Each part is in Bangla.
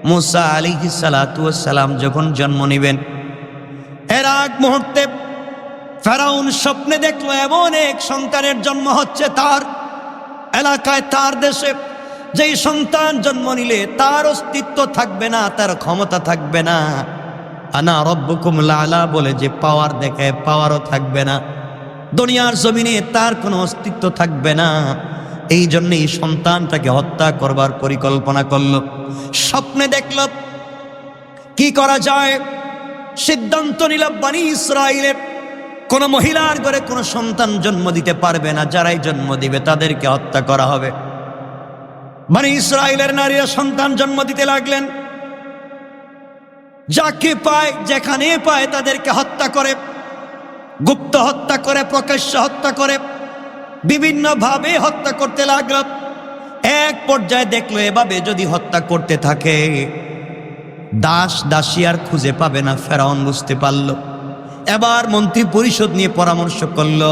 মুসা আলাইহিস সালাতু ওয়াস সালাম যখন জন্ম নেবেন, এর আগ মুহূর্তে ফেরাউন স্বপ্নে দেখলো এমন এক সন্তানের জন্ম হচ্ছে তার এলাকায়, তার দেশে। যেই সন্তান জন্ম নিলে তার অস্তিত্ব থাকবে না, তার ক্ষমতা থাকবে না, আনা রব্বুকুম লাআলা বলে যে পাওয়ার দেখে পাওয়ারও থাকবে না, দুনিয়ার জমিনে তার কোনো অস্তিত্ব থাকবে না। এই জন্য এই সন্তানটাকে হত্যা করবার পরিকল্পনা করলো। স্বপ্নে দেখল কি করা যায়, সিদ্ধান্ত নিল বনি ইসরাইলের কোন মহিলার ঘরে কোনো সন্তান জন্ম দিতে পারবে না, যারাই জন্ম দিবে তাদেরকে হত্যা করা হবে। বনি ইসরাইলের নারীরা সন্তান জন্ম দিতে লাগলেন, যাকে পায় যেখানে পায় তাদেরকে হত্যা করে, গুপ্ত হত্যা করে, প্রকাশ্য হত্যা করে, বিভিন্ন ভাবে হত্যা করতে লাগলো। এক পর্যায়ে দেখলো এভাবে যদি হত্যা করতে থাকে দাস দাসী আর খুঁজে পাবে না। ফেরাউন বুঝতে পারল। এবার মন্ত্রী পরিষদ নিয়ে পরামর্শ করলো,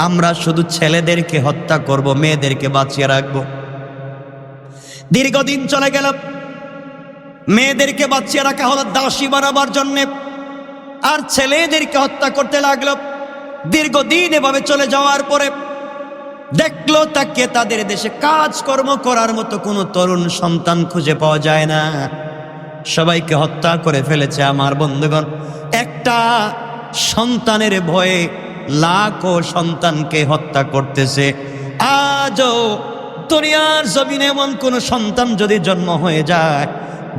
আমরা শুধু ছেলেদেরকে হত্যা করব, মেয়েদেরকে বাঁচিয়ে রাখবো। দীর্ঘদিন চলে গেল, মেয়েদেরকে বাঁচিয়ে রাখা হলো দাসী বানাবার জন্যে, আর ছেলেদেরকে হত্যা করতে লাগলো। দীর্ঘদিন এভাবে চলে যাওয়ার পরে দেখলো তাকে তাদের দেশে কাজকর্ম করার মতো কোনো তরুণ সন্তান খুঁজে পাওয়া যায় না, সবাইকে হত্যা করে ফেলেছে। আমার বন্ধুগণ, একটা সন্তানের ভয়ে লাখো সন্তানকে হত্যা করতেছে। আজও দুনিয়ার জমিনে এমন কোন সন্তান যদি জন্ম হয়ে যায়,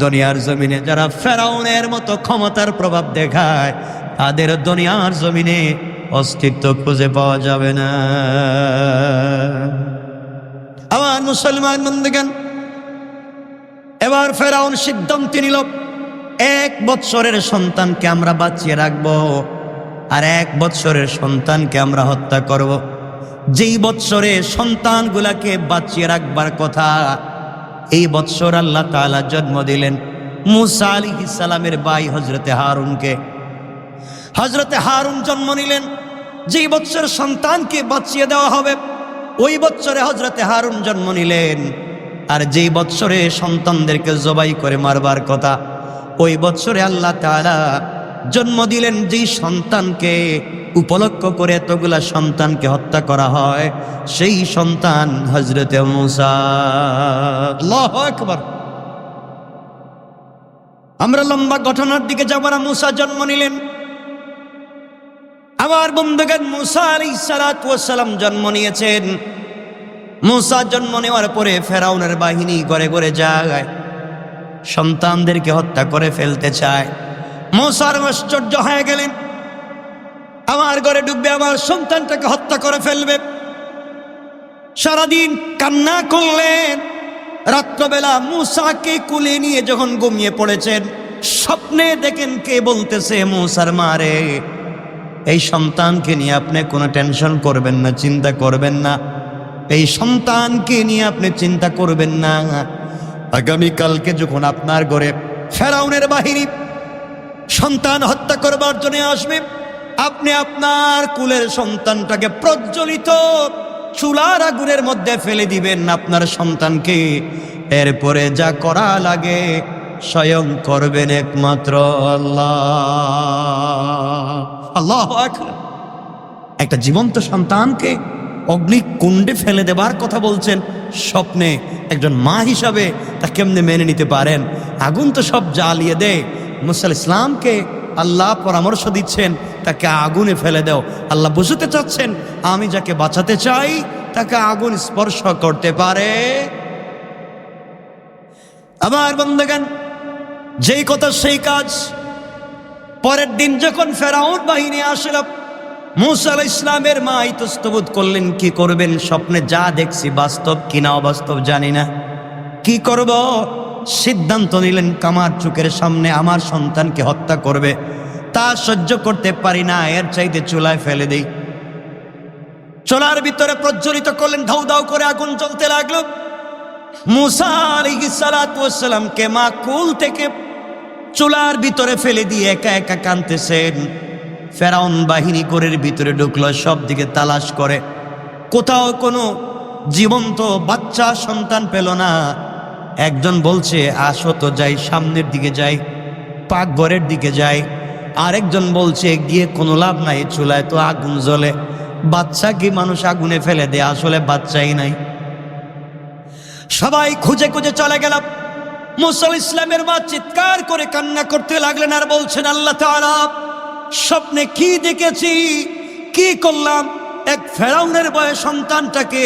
দুনিয়ার জমিনে যারা ফেরাউনের মতো ক্ষমতার প্রভাব দেখায়, তাদের দুনিয়ার জমিনে অস্তিত্ব খুঁজে পাওয়া যাবে না। আমার মুসলমান বন্ধুগণ, এবার ফেরাউন সিদ্ধান্ত নিল 1 বৎসরের সন্তানকে আমরা বাঁচিয়ে রাখবো, আর 1 বৎসরের সন্তানকে আমরা হত্যা করব। যেই বৎসরে সন্তানগুলাকে বাঁচিয়ে রাখবার কথা, এই বৎসর আল্লাহ তাআলা জন্ম দিলেন মুসা আলাইহিস সালামের ভাই হযরতে হারুনকে। হযরতে হারুন জন্ম নিলেন। যেই বৎসর সন্তানকে বাঁচিয়ে দেওয়া হবে ওই বৎসরে হযরতে হারুন জন্ম নিলেন। আর যেই বৎসরে সন্তানদেরকে জবাই করে মারবার কথা, ওই বৎসরে আল্লাহ তাআলা জন্ম দিলেন যেই সন্তানকে উপলক্ষ করে এতগুলা সন্তানকে হত্যা করা হয়, সেই সন্তান হযরতে মুসা। আল্লাহু আকবার। আমরা লম্বা ঘটনার দিকে যাব না। মুসা জন্ম নিলেন। আমার বন্ধুগণ, মুসা আলাইহিস সালাতু ওয়াস সালাম জন্ম নিয়েছেন। মুসা জন্ম নেওয়ার পরে ফেরাউনের বাহিনী ঘরে ঘরে যায়, সন্তানদেরকে হত্যা করে ফেলতে চায়। মুসার আশ্চর্য হয়ে গেলেন, আমার ঘরে ঢুকবে, আমার সন্তানটাকে হত্যা করে ফেলবে। সারাদিন কান্না করলেন। রাত্রবেলা মুসাকে কুলে নিয়ে যখন ঘুমিয়ে পড়েছেন, স্বপ্নে দেখেন কে বলতেছে, মুসার মারে, এই সন্তানকে নিয়ে আপনি কোনো টেনশন করবেন না, চিন্তা করবেন না, এই সন্তানকে নিয়ে আপনি চিন্তা করবেন না। আগামীকালকে যখন আপনার ঘরে ফেরাউনের বাহিনী সন্তান হত্যা করবার জন্য আসবে, আপনি আপনার কুলের সন্তানটাকে প্রজ্বলিত চুলার আগুনের মধ্যে ফেলে দিবেন আপনার সন্তানকে। এরপরে যা করা লাগে স্বয়ং করবেন একমাত্র আল্লাহ। আল্লাহু আকবার। একটা জীবন্ত সন্তানকে অগ্নিকুণ্ডে ফেলে দেবার কথা বলছেন স্বপ্নে। একজন মা হিসাবে তা কেমনে মেনে নিতে পারেন? আগুন তো সব জ্বালিয়ে দেয়। মুসা আলাইহিস সালামকে আল্লাহ পরামর্শ দিচ্ছেন, তাকে আগুনে ফেলে দাও। আল্লাহ বুঝতে চাচ্ছেন আমি যাকে বাঁচাতে চাই তাকে আগুন স্পর্শ করতে পারে। আমার বন্ধুগণ, যেই কথা সেই কাজ। পরের দিন যখন ফেরাউন বাহিনী আসল, মুসা আলাইহিস সালামের মা ইতস্তবোধ করলেন, কি করবেন? স্বপ্নে যা দেখছি বাস্তব কিনা অবাস্তব জানি না, কি করব? সিদ্ধান্ত নিলেন কামার চোখের সামনে আমার সন্তানকে হত্যা করবে, তা সহ্য করতে পারি না, এর চাইতে চুলায় ফেলে দেই। চুলার ভিতরে প্রজ্বলিত করলেন, ধাউ ধাউ করে আগুন জ্বলতে লাগলো। মুসা আলাইহিস সালাতু ওয়াস সালামকে মা কুল থেকে চুলার ভিতরে ফেলে দিয়ে একা একা কাঁদতেছেন। ফেরাউন বাহিনী ঘরের ভিতরে ঢুকলো, সব দিকে তালাশ করে, কোথাও কোনো জীবন্ত বাচ্চা সন্তান পেল না। একজন বলছে আসো তো যাই, সামনের দিকে যাই, পাকঘরের দিকে যাই। আরেকজন বলছে গিয়ে কোনো লাভ নাই, চুলায় তো আগুন জ্বলে, বাচ্চা কি মানুষ আগুনে ফেলে দেয়, আসলে বাচ্চাই নাই। সবাই খুঁজে খুঁজে চলে গেল। মুসা আলাইহিস সালামের মা চিৎকার করে কান্না করতে লাগলেন আর বলছেন, আল্লাহ তাআলা, স্বপ্নে কি দেখেছি, কি করলাম? এক ফেরাউনের বয়ে সন্তানটাকে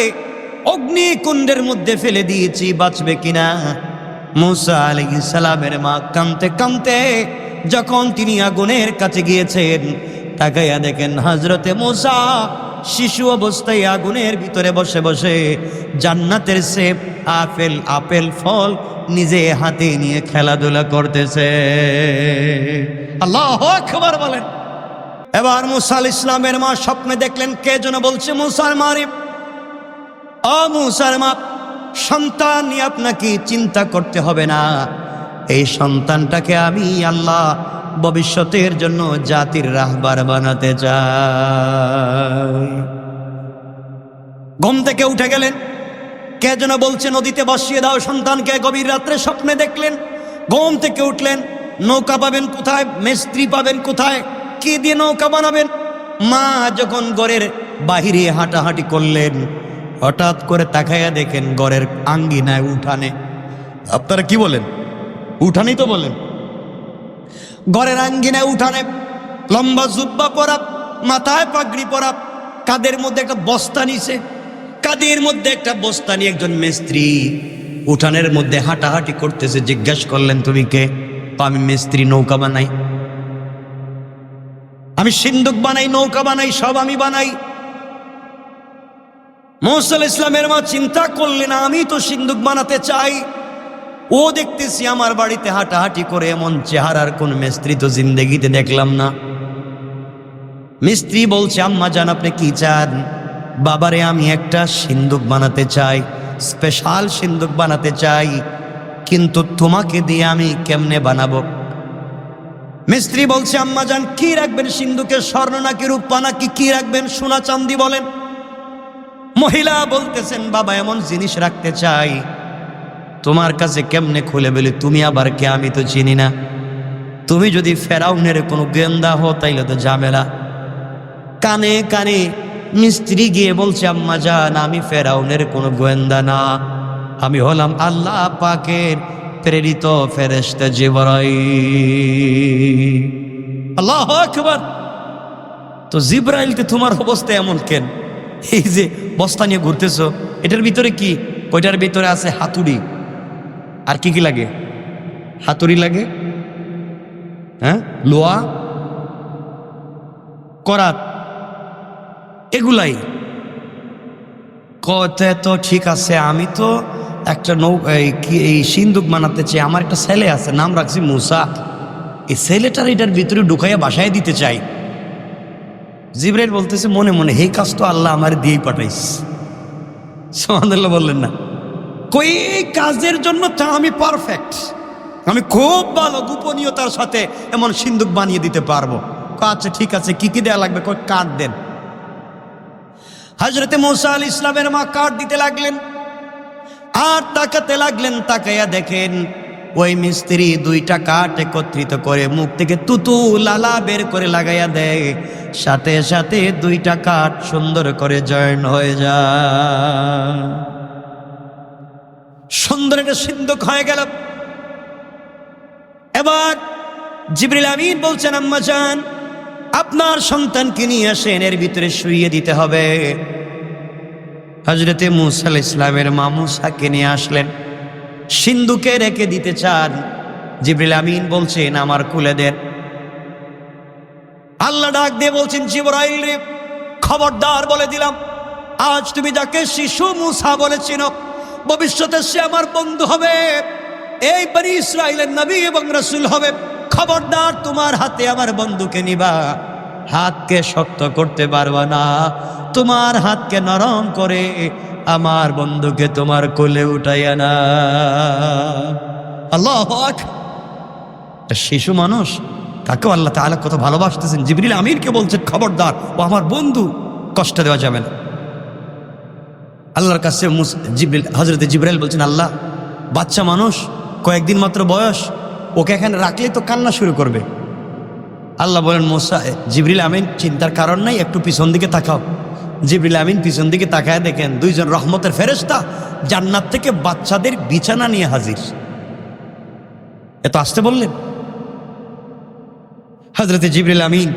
অগ্নিকুণ্ডের মধ্যে ফেলে দিয়েছি, বাঁচবে কিনা? মুসা আলাইহিস সালামের মা কাঁদতে কাঁদতে যখন তিনি আগুনের কাছে গিয়েছেন, তাকাইয়া দেখেন হযরতে মুসা শিশু অবস্থায় আগুনের ভিতরে বসে বসে জান্নাতের সেব, আপেল ফল নিজে হাতে নিয়ে খেলাধুলা করতেছে। আল্লাহু আকবার বলেন। এবার মুসা আলাইহিস সালামের মা স্বপ্নে দেখলেন কে যেন বলছে, মুসার মারে, ও মুসার মা, সন্তান নিয়ে আপনাকে চিন্তা করতে হবে না, এই সন্তানটাকে আমি আল্লাহ ভবিষ্যতের জন্য জাতির রাহবার বানাতে চাই। ঘুম থেকে উঠে গেলেন, কে যেন বলছে নদীতে বসিয়ে দাও সন্তানকে। গভীর রাত্রে স্বপ্নে দেখলেন, ঘুম থেকে উঠলেন, নৌকা পাবেন কোথায়, মিস্ত্রি পাবেন কোথায়, কি দিয়ে নৌকা বানাবেন? মা যখন ঘরের বাহিরে হাঁটাহাঁটি করলেন, হঠাৎ করে তাকাইয়া দেখেন ঘরের আঙ্গিনায়, উঠানে, আপনারা কি বলেন, উঠানেই তো বলেন, ঘরের আঙ্গিনায় উঠানে লম্বা জুব্বা পরা, মাথায় পাগড়ি পরা, কাদের মধ্যে একটা বস্তা নিছে, কাদের মধ্যে একটা বস্তা নিয়ে একজন মিস্ত্রি উঠানের মধ্যে হাঁটাহাঁটি করতেছে। জিজ্ঞাসা করলেন, তুমি কে? আমি মিস্ত্রি, নৌকা বানাই, আমি সিন্দুক বানাই, নৌকা বানাই, সব আমি বানাই। মুসা আলাইহিস সালামের মা চিন্তা করলেন, আমি তো সিন্দুক বানাতে চাই, ও দেখতেছি আমার বাড়িতে হাঁটাহাঁটি করে, এমন চেহারার কোন মিস্ত্রি তো জিন্দেগিতে দেখলাম না। মিস্ত্রি বলছে, আম্মা জান আপনি কি চান? বাবারে আমি একটা সিন্দুক বানাতে চাই, স্পেশাল সিন্দুক বানাতে চাই, কিন্তু তোমাকে দিয়ে আমি কেমনে বানাবো? মিস্ত্রি বলছে, আম্মা জান কি রাখবেন সিন্দুকে, স্বর্ণ নাকি রূপা নাকি কি রাখবেন, সোনা চাঁদি বলেন? মহিলা বলতেছেন, বাবা এমন জিনিস রাখতে চাই, তোমার কাছে কেমনে খুলে বলি, তুমি আবার কে, আমি তো চিনি না, তুমি যদি ফেরাউনের কোনো গোয়েন্দা হো তাইলে তো ঝামেলা। কানে কানে মিস্ত্রি গিয়ে বলছে, আম্মা জান আমি ফেরাউনের কোনো গোয়েন্দা না, আমি হলাম আল্লাহ পাকের প্রেরিত ফেরেশতা জিবরাইল। আল্লাহু আকবার। তো জিবরাইল, তোমার অবস্থা এমন কেন? এই যে বস্তা নিয়ে ঘুরতেছো, এটার ভিতরে কি? ওইটার ভিতরে আছে হাতুড়ি, আর কি কি লাগে? হাতুড়ি লাগে, হ্যাঁ, লোহা, করাত, এগুলাই। কতে তো ঠিক আছে, আমি তো একটা এই সিন্দুক বানাতে চাই, আমার একটা ছেলে আছে, নাম রাখছি মুসা, এই ছেলেটার এটার ভিতরে ঢুকাইয়া বাসায় দিতে চাই। জিবরাইল বলতেছে মনে মনে, এই কাজ তো আল্লাহ আমার দিয়েই পাঠাইস। সুবহানাল্লাহ বললেন না? কই এই কাজের জন্য তা আমি পারফেক্ট, আমি খুব ভালো গোপনীয়তার সাথে এমন সিন্দুক বানিয়ে দিতে পারবো। আচ্ছা ঠিক আছে, কি কি দেয়া লাগবে? কই কাঠ দেন। হযরতে মুসা আলাইহিস সালামের মা কাঠ দিতে লাগলেন আর তাকাতে লাগলেন। তাকাইয়া দেখেন ওই মিস্ত্রি দুইটা কাঠ একত্রিত করে মুখ থেকে তুতু লালা বের করে লাগাইয়া দেয়, সাথে সাথে দুইটা কাঠ সুন্দর করে জয়েন হয়ে যায়, সুন্দর একটা সিন্দুক হয়ে গেল। এবার জিবরিল আমিন বলছেন, আম্মা জান আপনার সন্তানকে নিয়ে আসেন, এর ভিতরে শুইয়ে দিতে হবে। হযরতে মুসা আলাইহিস সালামের মা মুসাকে নিয়ে আসলেন, সিন্দুকে রেখে দিতে চান। জিবরিল আমিন বলছেন, আমার খুলে দেন। আল্লাহ ডাক দিয়ে বলছেন, জিবরাইল রে, খবরদার বলে দিলাম, আজ তুমি যাকে শিশু মুসা বলেছিল, ভবিষ্যতে সে আমার বন্ধু হবে, এই বনি ইসরাইলের নবী এবং রাসূল হবে। খবরদার তোমার হাতে আমার বন্ধুকে নিবা, হাতকে শক্ত করতে পারবা না, তোমার হাতকে নরম করে আমার বন্ধুকে তোমার কোলে উঠাইয়া না। আল্লাহু আকবার। শিশু মানুষ, তাকেও আল্লাহ তাআলা কত ভালোবাসতেছেন। জিবরিল আমিনকে বলছেন, খবরদার, ও আমার বন্ধু, কষ্ট দেওয়া যাবে না। আল্লাহর কাছে হযরতে জিবরাইল বলছেন, আল্লাহ বাচ্চা মানুষ, কয়েকদিন মাত্র বয়স, ওকে এখানে রাখলেই তো কান্না শুরু করবে। আল্লাহ বলেন মুসা, জিবরিল আমিন চিন্তার কারণ নাই, একটু পিছন দিকে তাকাও। জিবরিল আমিন পিছন দিকে তাকায় দেখেন দুইজন রহমতের ফেরেশতা জান্নাত থেকে বাচ্চাদের বিছানা নিয়ে হাজির। এত আসতে বললেন? হযরতে জিবরিল আমিন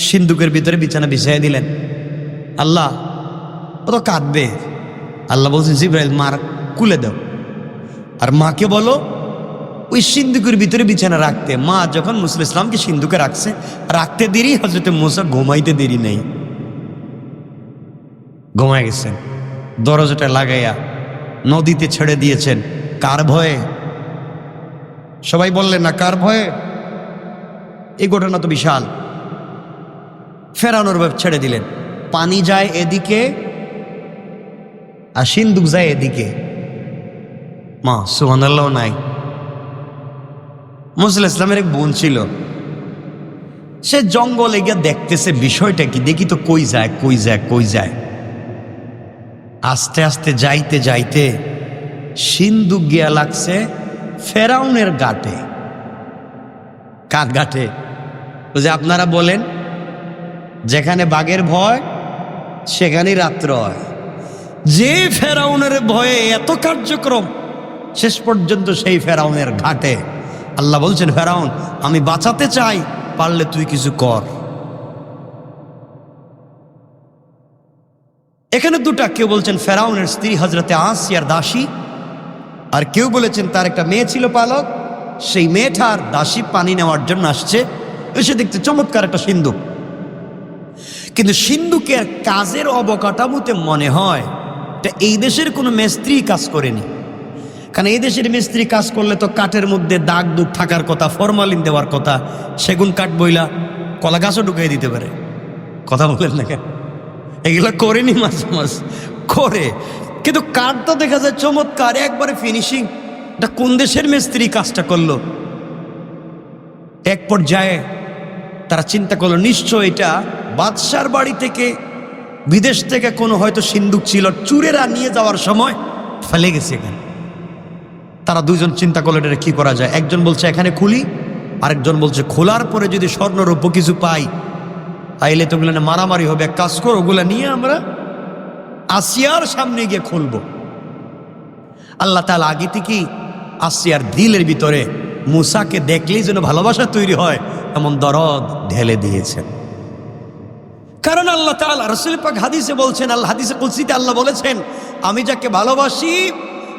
সিন্দুকের ভিতরে বিছানা বিছাইয়া দিলেন। আল্লাহ, ও তো কাঁদবে। আল্লাহ বলছেন জিবরাইল মার কুলে দাও, আর মাকে বলো ওই সিন্দুকের ভিতরে বিছানা রাখতে। মা যখন মুসা ইসলামকে সিন্দুকে রাখতে দেরি, হযরতে মুসা ঘুমাইতে দেরি নেই, ঘুমায় গেছেন। দরজাটা লাগাইয়া নদীতে ছেড়ে দিয়েছেন। কার ভয়ে? সবাই বললেন না কার ভয়ে? এই ঘটনা তো বিশাল। ফেরাউনের ভয়ে ছেড়ে দিলেন। পানি যায় এদিকে আর সিন্দুক যায় এদিকে। মা সুবহানাল্লাহ নাই। মুসা ইসলামের এক বোন ছিল, সে জঙ্গলে গিয়ে দেখতেছে বিষয়টা কি, দেখি তো কই যায় কই যায় কই যায়। আস্তে আস্তে যাইতে যাইতে সিন্দুক গিয়া লাগছে ফেরাউনের গাটে। কার গাটে? তো যে আপনারা বলেন যেখানে বাঘের ভয় সেখানেই রাত্র হয়। যে ফেরাউনের ভয়ে এত কার্যক্রম, শেষ পর্যন্ত সেই ফেরাউনের ঘাটে। আল্লাহ বলছেন ফেরাউন আমি বাঁচাতে চাই, পারলে তুই কিছু কর। এখানে দুটা, কেউ বলছেন ফেরাউনের স্ত্রী হযরতে আসিয়ার দাসী, আর কেউ বলেছেন তার একটা মেয়ে ছিল পালক, সেই মেয়েটার দাসী পানি নেওয়ার জন্য আসছে, এসে দেখতে চমৎকার একটা সিন্দুক। কিন্তু সিন্দুকের কাজের অবকাঠামোতে মনে হয় এটা এই দেশের কোনো মিস্ত্রি কাজ করেনি। কারণ এই দেশের মিস্ত্রি কাজ করলে তো কাঠের মধ্যে দাগ দুগ থাকার কথা, ফরমালিন দেওয়ার কথা, সেগুন কাঠ বইলা কলা গাছও ঢুকিয়ে দিতে পারে। কথা বলেন না কেন? এগুলো করেনি, মাঝে মাঝে করে। কিন্তু কাঠ তো দেখা যায় চমৎকার, একবারে ফিনিশিং। এটা কোন দেশের মিস্ত্রি কাজটা করলো? এক পর্যায়ে তারা চিন্তা করলো নিশ্চয় এটা বাদশার বাড়ি থেকে, বিদেশ থেকে কোনো হয়তো সিন্দুক ছিল, চুরেরা নিয়ে যাওয়ার সময় ফেলে গেছে এখানে। তারা দুইজন চিন্তা করলো এটা কি করা যায়। একজন বলছে এখানে খুলি, আরেকজন বলছে খোলার পরে যদি স্বর্ণরৌপ্য কিছু পাই তাইলে তো ওগুলো মারামারি হবে, এক কাজ করো ওগুলো নিয়ে আমরা আসিয়ার সামনে গিয়ে খুলব। আল্লাহ তাআলা আগে থেকেই আসিয়ার দিলের ভিতরে মুসাকে দেখলেই যেন ভালোবাসা তৈরি হয় এমন দরদ ঢেলে দিয়েছেন। কারণ আল্লাহ তাআলা রাসূল পাক হাদিসে বলছেন, আল্লাহ হাদিসে কুদসিতে আল্লাহ বলেছেন আমি যাকে ভালোবাসি,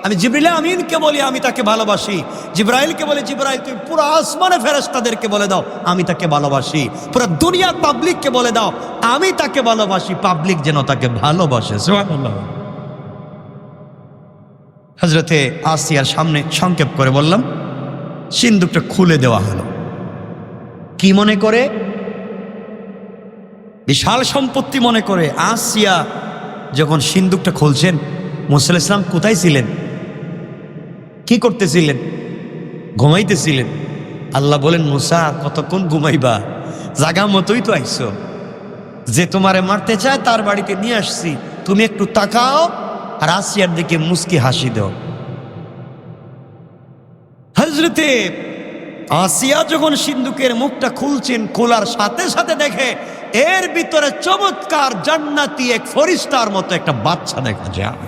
আমি জিবরিল আমিনকে বলি আমি তাকে ভালোবাসি, জিবরাইলকে বলে জিবরাইল তুমি পুরো আসমানে ফেরেশতাদেরকে বলে দাও আমি তাকে ভালোবাসি, পুরো দুনিয়ার পাবলিককে বলে দাও আমি তাকে ভালোবাসি, পাবলিক যেন তাকে ভালোবাসে। সুবহানাল্লাহ। হযরতে আসিয়ার সামনে সংক্ষেপ করে বললাম, সিন্দুকটা খুলে দেওয়া হলো। কি মনে করে? বিশাল সম্পত্তি মনে করে। আসিয়া যখন সিন্দুকটা খুলছেন, মুসা আলাইহিস সালাম কোথায় ছিলেন? কি করতেছিলেন? ঘুমাইতেছিলেন। আল্লাহ বলেন মুসা কতক্ষণ ঘুমাইবা? জাগা মতোই তো আইছো, যে তোমারে মারতে চায় তার বাড়িতে নিয়ে আসছি, তুমি একটু তাকাও আর আসিয়ার দিকে মুস্কি হাসি দাও। হযরতে আসিয়া যখন সিন্দুকের মুখটা খুলছেন, খোলার সাথে সাথে দেখে এর ভিতরে চমৎকার জান্নাতি এক ফেরেশতার মতো একটা বাচ্চা দেখা যায়।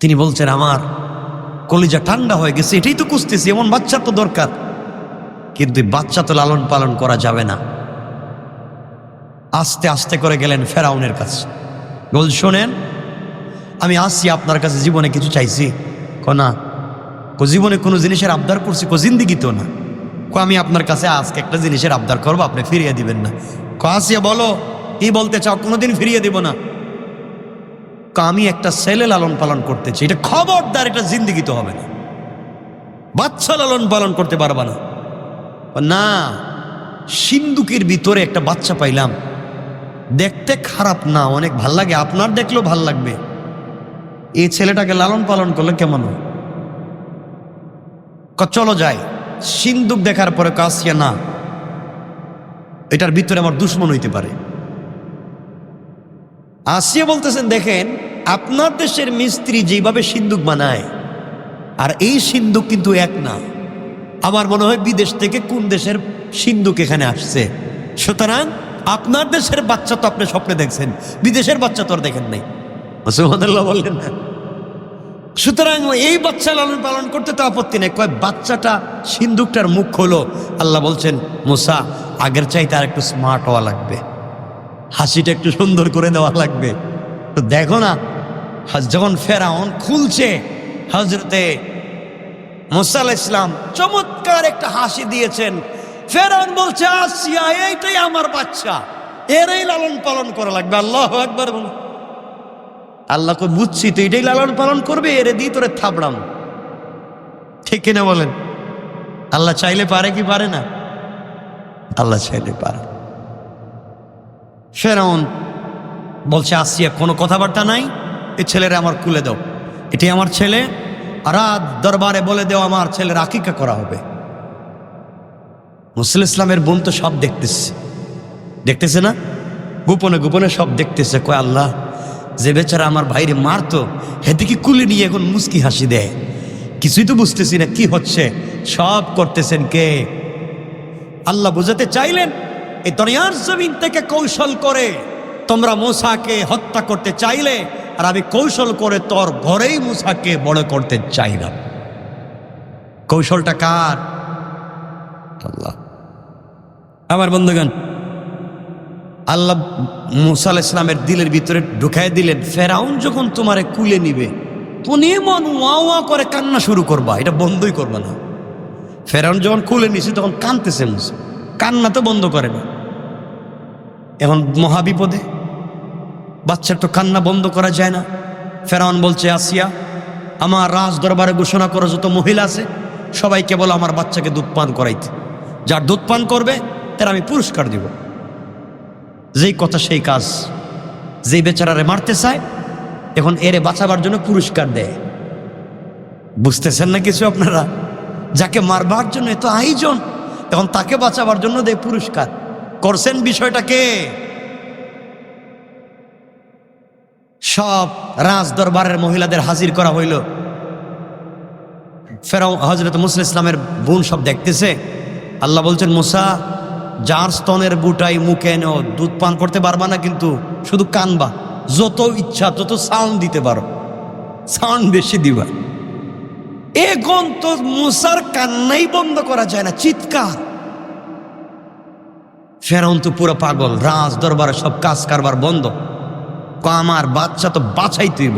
তিনি বলছেন আমার কলিজা ঠান্ডা হয়ে গেছে, এটাই তো খুঁজতেছি, এমন বাচ্চা তো দরকার, কিন্তু বাচ্চা তো লালন পালন করা যাবে না। আস্তে আস্তে করে গেলেন ফেরাউনের কাছে, বল শোনেন আমি আসি আপনার কাছে, জীবনে কিছু চাইছি? না। জীবনে কোনো জিনিসের আবদার করছি? জিন্দিগি তো না। আমি আপনার কাছে আজকে একটা জিনিসের আবদার করবো, আপনি ফিরিয়ে দিবেন না? আসিয়া বলো কি বলতে চাও? কোনোদিন ফিরিয়ে দিব না। আমি একটা ছেলে লালন পালন করতে চাই, এটা খবরদার, এটা জিন্দিগি তো হবে না, বাচ্চা লালন পালন করতে পারবা না। না, সিন্দুকের ভিতরে একটা বাচ্চা পাইলাম, দেখতে খারাপ না, অনেক ভাল লাগে, আপনার দেখলেও ভাল লাগবে, এই ছেলেটাকে লালন পালন করলে কেমন হয়? চলো যাই। সিন্দুক দেখার পরে আসিয়া না, এটার ভিতরে আমার দুশ্মন হইতে পারে। আসিয়া বলতেছেন দেখেন আপনার দেশের মিস্ত্রি যেভাবে সিন্দুক বানায় আর এই সিন্দুক কিন্তু এক না। আমার মনে হয় বিদেশ থেকে কোন দেশের সিন্দুক এখানে আসছে। সুতরাং আপনার দেশের বাচ্চা তো আপনি স্বপ্নে দেখছেন, বিদেশের বাচ্চা তো আর দেখেন নাই। সুবহানাল্লাহ বললেন না? সুতরাং এই বাচ্চা লালন পালন করতে তো আপত্তি নেই। কয় বাচ্চাটা সিন্দুকটার মুখ হলো, আল্লাহ বলছেন মুসা আগের চাইতে আর একটু স্মার্ট হওয়া লাগবে, হাসিটা একটু সুন্দর করে দেওয়া লাগবে। তো দেখো না, যখন ফেরাউন খুলছে, হজরতে মুসা আলাইহিস সালাম চমৎকার একটা হাসি দিয়েছেন। ফেরাউন বলছে আসিয়া এইটাই আমার বাচ্চা, এরই লালন পালন করা লাগবে। আল্লাহু আকবার বল। আল্লাহ কই বুঝছি তো এটাই লালন পালন করবে, এরে দিয়ে তোরে থাবড়াম। ঠিক কিনা বলেন? আল্লাহ চাইলে পারে কি পারে না? আল্লাহ চাইলে পারে। ফেরাউন বলছে আসিয়া কোনো কথাবার্তা নাই, এই ছেলেরা আমার কুলে দাও, এটাই আমার ছেলে, রাত দরবারে বলে দেও আমার ছেলের আকিকা করা হবে। মুসা ইসলামের বোন তো সব দেখতেছে না, গোপনে গোপনে সব দেখতেছে। কয় আল্লাহ, যে বেচারা আমার ভাইরে মারতো হেদিকে কুলে নিয়ে এখন মুস্কি হাসি দেয়, কিছুই তো বুঝতেছি না কি হচ্ছে। সব করতেছেন কে? আল্লাহ বুঝাতে চাইলেন এই দুনিয়ার জমিন থেকে কৌশল করে তোমরা মুসাকে হত্যা করতে চাইলে, আর আমি কৌশল করে তোর ঘরেই মুসাকে বড় করতে চাইলাম। কৌশলটা কার? আল্লাহ। আমার বন্ধুগণ, আল্লাহ মুসা আলাইহিস সালামের দিলের ভিতরে ঢুকায় দিলেন, ফেরাউন যখন তোমারে কুলে নিবে তুমি মন ওয়া ওয়া করে কান্না শুরু করবা, এটা বন্ধই করবা না। ফেরাউন যখন কুলে নিছে তখন কাঁদতেছে মুসা, কান্না তো বন্ধ করে না। এখন মহাবিপদে, বাচ্চার তো কান্না বন্ধ করা যায় না। ফেরাউন বলছে আসিয়া আমার রাজ দরবারে ঘোষণা করো যত মহিলা আছে সবাইকে বলো আমার বাচ্চাকে দুধ পান করাইতে, যার দুধ পান করবে তার আমি পুরস্কার দিব। যেই কথা সেই কাজ, যেই বেচারারে মারতে চায় এখন এরে বাঁচাবার জন্য পুরস্কার দেয়। বুঝতেছেন না কিছু আপনারা? যাকে মারবার জন্য এত আয়োজন, এখন তাকে বাঁচাবার জন্য দেয় পুরস্কার। করছেন বিষয়টাকে? সব রাজ দরবারের মহিলাদের হাজির করা হইল। ফেরাউন হযরত মুসা ইসলামের বোন সব দেখতেছে। আল্লাহ বলছেন মুসা, যার স্তনের বুটাই মুখে এনেও দুধ পান করতে পারবা না, কিন্তু শুধু কানবা, যত ইচ্ছা তত সাউন্ড দিতে পারো, সাউন্ড বেশি দিবা। এখন তো মুসার কান্নাই বন্ধ করা যায় না, চিৎকার। ফেরাউন তো পুরো পাগল, রাজ দরবারে সব কাজ কারবার বন্ধ। আমার বাচ্চা তো বাঁচাই তুইব,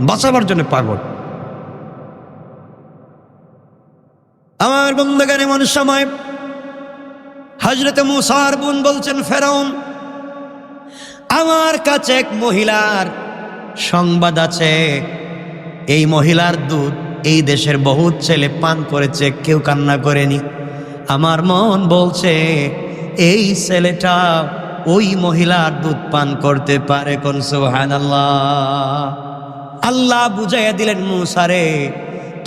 বাঁচাবার জন্য পাগল। আমার বন্ধুগণ, এমন সময় হযরতে মুসার বোন বলছেন ফেরাউন, আমার কাছে এক মহিলার সংবাদ আছে, এই মহিলার দুধ এই দেশের বহুত ছেলে পান করেছে, কেউ কান্না করেনি। আমার মন বলছে এই ছেলেটা ওই মহিলার দুধ পান করতে পারে। কোন সুবহানাল্লাহ। আল্লাহ বুঝাইয়া দিলেন মুসারে,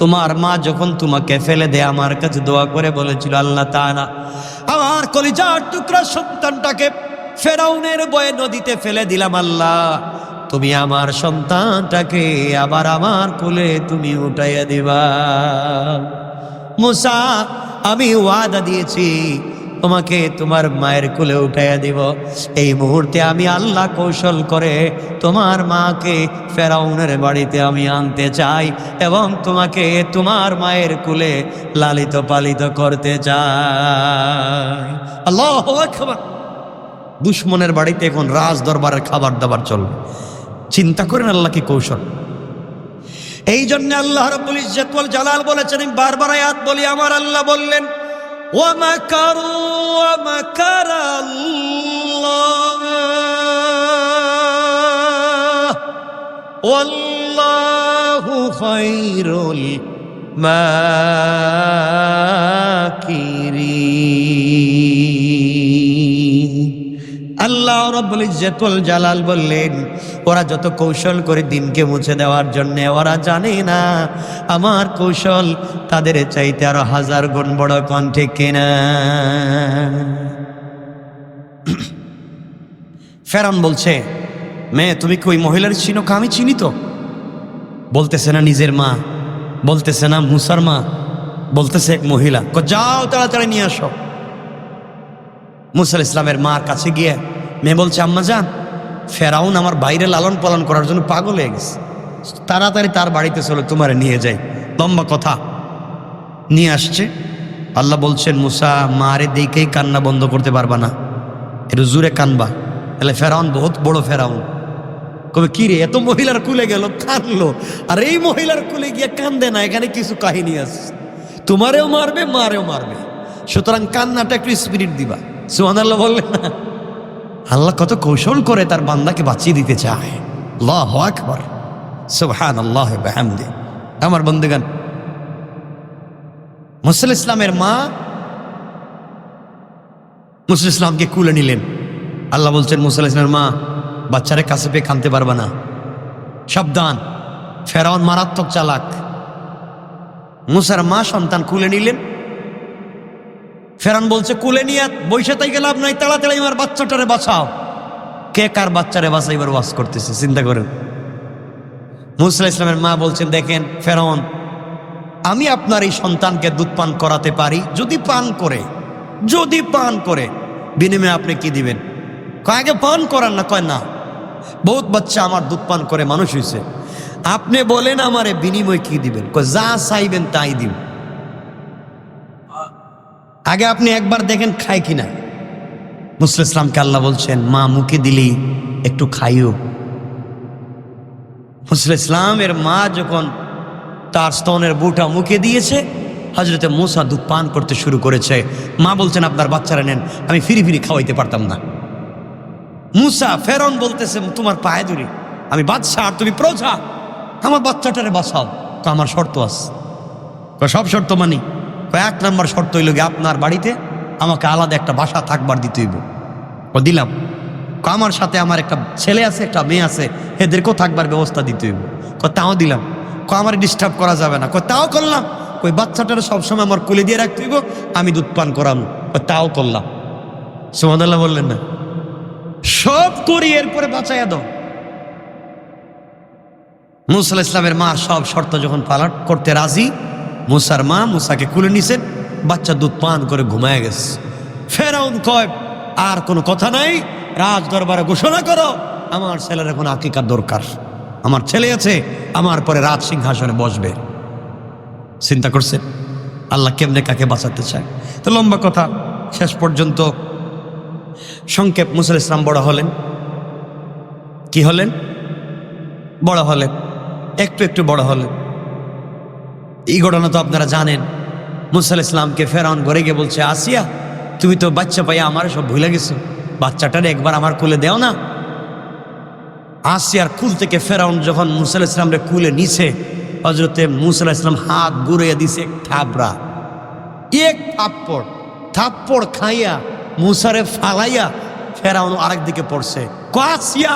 তোমার মা যখন তোমাকে ফেলে দেয় আমার কাছে দোয়া করে বলেছিল আল্লাহ তাআলা আমার কলিজার টুকরা সন্তানটাকে ফেরাউনের বয়ে নদীতে ফেলে দিলাম, আল্লাহ তুমি আমার সন্তানটাকে আবার আমার কোলে তুমি উঠাইয়া দিবা। মুসা, আমি ওয়াদা দিয়েছি তোমাকে তোমার মায়ের কোলে উঠাইয়া দিব। এই মুহূর্তে আমি আল্লাহ কৌশল করে তোমার মাকে ফেরাউনের বাড়িতে আমি আনতে চাই এবং তোমাকে তোমার মায়ের কোলে লালিত পালিত করতে চাই। আল্লাহু আকবার। দুশ্মনের বাড়িতে এখন রাজ দরবারের খাবার দাবার চলবে। চিন্তা করেন আল্লাহ কি কৌশল। এই জন্য আল্লাহ রাব্বুল ইজ্জত ওয়াল জালাল বলেছেন, আমি বারবার আয়াত বলি, আমার আল্লাহ বললেন وَمَكَرُوا وَمَكَرَ اللَّهُ وَاللَّهُ خَيْرُ الْمَاكِرِينَ। আল্লাহ রাব্বুল ইজ্জত ওয়াল জালাল বললেন, ওরা যত কৌশল করে দিনকে মুছে দেওয়ার জন্য, ওরা জানে না আমার কৌশল তাদের চাইতে আরো 1000 গুণ বড়। কণ্ঠে কেনা ফেরাউন বলছে মেয়ে তুমি কি ওই মহিলার চিনো? আমি চিনি তো। বলতেছে না নিজের মা, বলতেছে না মুসার মা, বলতেছে এক মহিলা। যাও তাড়াতাড়ি নিয়ে আসো। মুসা ইসলামের মার কাছে গিয়ে মেয়ে বলছে, আম্মা যান, ফেরাউন আমার বাইরে লালন পালন করার জন্য পাগল হয়ে গেছে, তাড়াতাড়ি তার বাড়িতে চলো, তোমারে নিয়ে যাই। লম্বা কথা। নিয়ে আসছে। আল্লাহ বলছেন, মুসা মারে দেখেই কান্না বন্ধ করতে পারবা না, একটু জোরে কানবা, তাহলে ফেরাউন বহুত বড় ফেরাউন। কবে কি রে, এত মহিলার কুলে গেল কানলো, আর এই মহিলার কুলে গিয়ে কান্দে না, এখানে কিছু কাহিনী আছে, তোমারেও মারবে মারেও মারবে, সুতরাং কান্নাটা একটু স্পিরিট দিবা। সুবহানাল্লাহ বললেন না? আল্লাহ কত কৌশল করে তার বান্দাকে বাঁচিয়ে দিতে চায়। আল্লাহু আকবার, সুবহানাল্লাহ ওয়া বিহামদিহি। আমার বন্ধুগণ, মুসা ইসলামের মা মুসা ইসলামকে কুলে নিলেন। আল্লাহ বলছেন, মুসা ইসলামের মা বাচ্চারে কাছে পেয়ে কাঁদতে পারবে না, সাবধান, ফেরাউন মারাত্মক চালাক। মুসার মা সন্তান কুলে নিলেন। ফেরাউন বলছে, কুলে নিয়ে বৈশা তাই লাভ নাই, তাড়াতাড়ি আমার বাচ্চাটারে বাঁচাও। কে কার বাচ্চারে বাঁচাইবার ওয়াজ করতেছে চিন্তা করেন। মুসা ইসলামের মা বলছেন, দেখেন ফেরাউন, আমি আপনার এই সন্তানকে দুধ পান করাতে পারি, যদি পান করে বিনিময়ে আপনি কি দিবেন? কয় আগে পান করান না। কয় না, বহুত বাচ্চা আমার দুধ পান করে মানুষ হয়েছে, আপনি বলেন আমারে বিনিময় কি দিবেন? কয় যা চাইবেন তাই দিব, আগে আপনি একবার দেখেন খায় কিনা। মুসা ইসলামকে আল্লাহ বলছেন, মা মুখে দিলেই একটু খাইও। মুসা ইসলামের মা যখন তার স্তনের বুটা মুখে দিয়েছে, হযরতে মুসা দুধ পান করতে শুরু করেছে। মা বলছেন, আপনার বাচ্চারা নেন, আমি ফিরি খাওয়াইতে পারতাম না। মুসা, ফেরাউন বলতেছে, তোমার পায়ে ধরি, আমি বাদশা আর তুমি প্রজা, আমার বাচ্চাটারে বাঁচাও। আমার শর্ত আছে। সব শর্ত মানি। এক নম্বর শর্ত হইল গিয়ে, আপনার বাড়িতে আমাকে আলাদা একটা বাসা থাকবার দিতে হইব। দিলাম। আমার সাথে আমার একটা ছেলে আছে, একটা মেয়ে আছে, এদেরকেও থাকবার ব্যবস্থা দিতে হইব। তাও দিলাম। আমার ডিস্টার্ব করা যাবে না। তাও করলাম। ওই বাচ্চাটারে সবসময় আমার কোলে দিয়ে রাখতে হইব, আমি দুধ পান করাবো। তাও করলাম। সুবহানাল্লাহ বললেন না? সব করি, এরপরে বাঁচাইয়া দাও। মুসা ইসলামের মা সব শর্ত যখন পালন করতে রাজি, মুসার মা মুসাকে কুলে নিছেন, বাচ্চা দুধ পান করে ঘুমায় গেছে। ফেরাউন কয়, আর কোনো কথা নাই, রাজ দরবারে ঘোষণা করো, আমার ছেলের এখন আকিকার দরকার, আমার ছেলে আছে, আমার পরে রাজ সিংহাসনে বসবে। চিন্তা করছেন আল্লাহ কেমনে কাকে বাঁচাতে চায়। তো লম্বা কথা, শেষ পর্যন্ত সংক্ষেপ, মুসা ইসলাম বড় হলেন। কি হলেন? বড় হলেন, একটু বড় হলেন। এই ঘটনা তো আপনারা জানেন। মুসা ইসলামকে ফেরাউন ঘরে গিয়ে বলছে, আসিয়া তুমি তো বাচ্চা পাইয়া আমার সব ভুলে গেছো, বাচ্চাটারে একবার আমার কুলে দেও না। আসিয়ার কুল থেকে ফেরাউন যখন মুসা ইসলামরে কুলে নিছে, হযরতে মুসা ইসলাম হাত ঘুরাইয়া দিছে থাবড়া, এক থাপ্পড় খাইয়া মুসারে ফালাইয়া ফেরাউন আরেক দিকে পড়ছে। আসিয়া,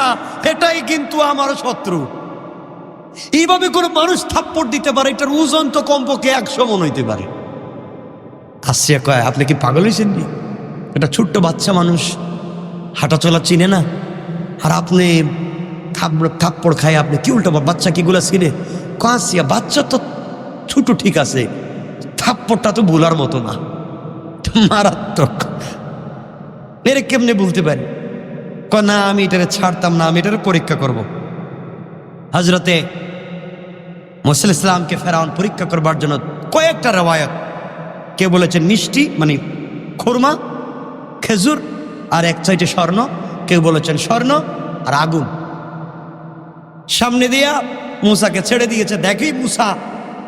এটাই কিন্তু আমার শত্রু। এইভাবে কোনো মানুষ থাপ্পড় দিতে পারে, এটার ওজন তো কমপক্ষে 100 মন হইতে পারে। আসিয়া কয়, আপনি কি পাগল হয়েছেন? এটা ছোট্ট বাচ্চা মানুষ, হাঁটাচলা চিনে না, আর আপনি থাপ্পড় খায়, আপনি কি উল্টো? বাচ্চা কিগুলা চিনে? আসিয়া, বাচ্চা তো ছোট ঠিক আছে, থাপ্পড়টা তো ভুলার মতো না, মারাত্মক, এর কেমনে বলতে পারি? না, আমি এটারে ছাড়তাম না, আমি এটারে পরীক্ষা করব। হযরতে মুসা ইসলামকে ফেরাউন পরীক্ষা করবার জন্য কয়েকটা রওয়ায়াত, কেউ বলেছেন মিষ্টি মানে খুরমা, খেজুর আর এক চাইটে স্বর্ণ, কেউ বলেছেন স্বর্ণ আর আগুন, সামনে দিয়া মুসাকে ছেড়ে দিয়েছে। দেখি মুসা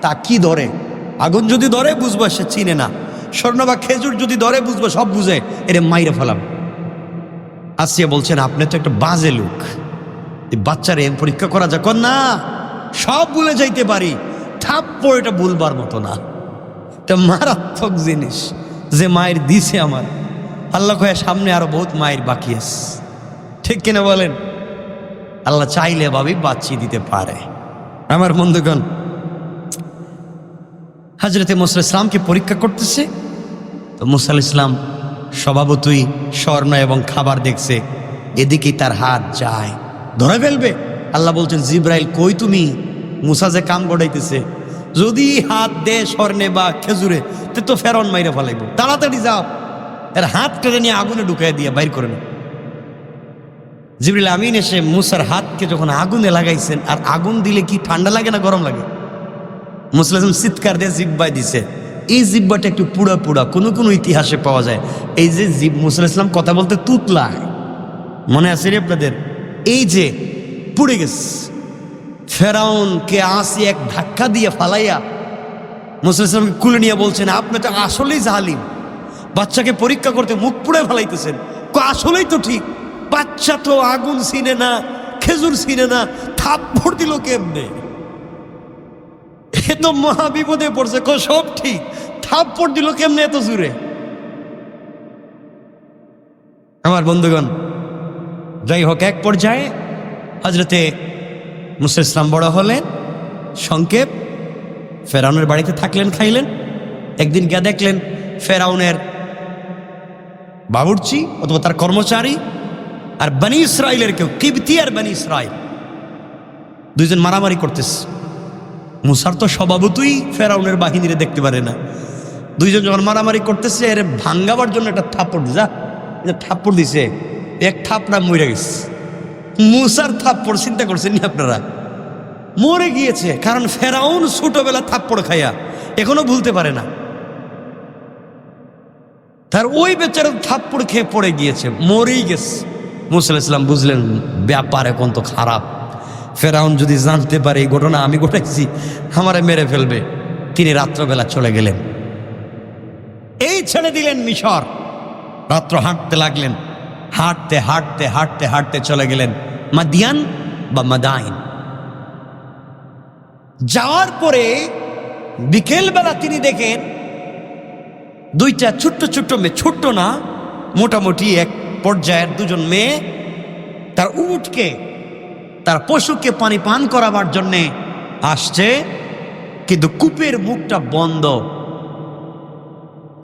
তা কি ধরে। আগুন যদি ধরে বুঝবো সে চিনে না, স্বর্ণ বা খেজুর যদি ধরে বুঝবো সব বুঝে, এরে মাইরে ফেলাম। আসিয়া বলছেন, আপনি তো একটা বাজে লোক, বাচ্চারে পরীক্ষা করা যাক না, সব ভুলে যাইতে পারি, থাপ্পড় এটা ভুলবার মতো না, এটা মারাত্মক জিনিস যে মায়ের দিছে আমার। আল্লাহ কয়ে সামনে আরো বহুত মায়ের বাকি আছে, ঠিক কিনা বলেন? আল্লাহ চাইলে ভাবি বাঁচিয়ে দিতে পারে। আমার বন্ধুগণ, হযরতে মুসা ইসলামকে পরীক্ষা করতেছে, তো মুসা ইসলাম স্বভাবতই স্বর্ণ এবং খাবার দেখছে, এদিকেই তার হাত যায়, ধরে ফেলবে। আল্লাহ বলছেন জিব্রাইল কই তুমি, মুসা যে কাম গড়াইতেছে, যদি হাত দে স্বর্ণে বা খেজুরে তো ফেরাউন মাইরে ফেলাইব, তাড়াতাড়ি যাও, এর হাত কেটে নিয়ে আগুনে ঢুকাই দিয়ে বাইর করে না। জিবরিল আমিন এসে মুসার হাতকে যখন আগুনে লাগাইছেন, আর আগুন দিলে কি ঠান্ডা লাগে না গরম লাগে? মুসা আলাইহিস সালাম চিৎকার দিয়ে জিব্বায় দিছে, এই জিব্বাটা একটু পুড়া পুড়া, কোনো কোনো ইতিহাসে পাওয়া যায় এই যে মুসা আলাইহিস সালাম কথা বলতে তুতলায়, মনে আছে রে আপনাদের? এই যে পুড়ে গেছে। ফেরাউনকে আসি এক ধাক্কা দিয়ে ফালাইয়া মুসা আলাইহিস সালামকে কুলে নিয়ে বলছেন, আপনি তো আসলেই জালিম, বাচ্চাকে পরীক্ষা করতে মুখ পুড়ে ফেলাইতেছেন। আসলেই তো ঠিক, বাচ্চা তো আগুন চিনে না, খেজুর চিনে না, থাপ্পড় দিল কেমনে? এ তো মহা বিপদে পড়ছে। সব ঠিক, থাপ্পড় দিল কেমনে এত জোরে? আমার বন্ধুগণ, যাই হোক, এক পর্যায়ে হযরতে মুসা ইসলাম বড় হলেন। সংক্ষেপ, ফেরাউনের বাড়িতে থাকলেন, খাইলেন। একদিন গিয়ে দেখলেন ফেরাউনের বাবুর্চি অথবা তার কর্মচারী আর বনি ইসরাইলের কেউ, কিবতি আর বনি ইসরাইল, দুইজন মারামারি করতেছে। মুসার তো স্বভাবতই ফেরাউনের বাহিনীরে দেখতে পারে না। দুইজন যখন মারামারি করতেছে, এর ভাঙ্গাবার জন্য একটা থাপ্পড় দিছে, থাপ্পড় দিছে, এক থাপড়া মরে গেছে। মুসার থাপ্পড় চিন্তা করছেন নি আপনারা? মরে গিয়েছে, কারণ ফেরাউন ছোটবেলা থাপ্পড় খাইয়া এখনো ভুলতে পারে না। তার ওই বেচারা থাপ্পড় খেয়ে পড়ে গিয়েছে, মরেই গেছে। মুসা আলাইহিস সালাম বুঝলেন ব্যাপার এখন তো খারাপ, ফেরাউন যদি জানতে পারে এই ঘটনা আমি ঘটাইছি, আমারে মেরে ফেলবে। তিনি রাত্রবেলা চলে গেলেন, এই ছেড়ে দিলেন মিশর। রাত্র হাঁটতে লাগলেন, হাঁটতে হাঁটতে হাঁটতে হাঁটতে চলে গেলেন মাদিয়ান বা মাদাইন। যাওয়ার পরে বিকেলবেলা তিনি দেখেন দুইটা ছোট্ট ছোট্ট মেয়ে, ছোট্ট না মোটামুটি এক পর্যায়ের দুজন মেয়ে, তার উটকে, তার পশুকে পানি পান করাবার জন্যে আসছে, কিন্তু কূপের মুখটা বন্ধ।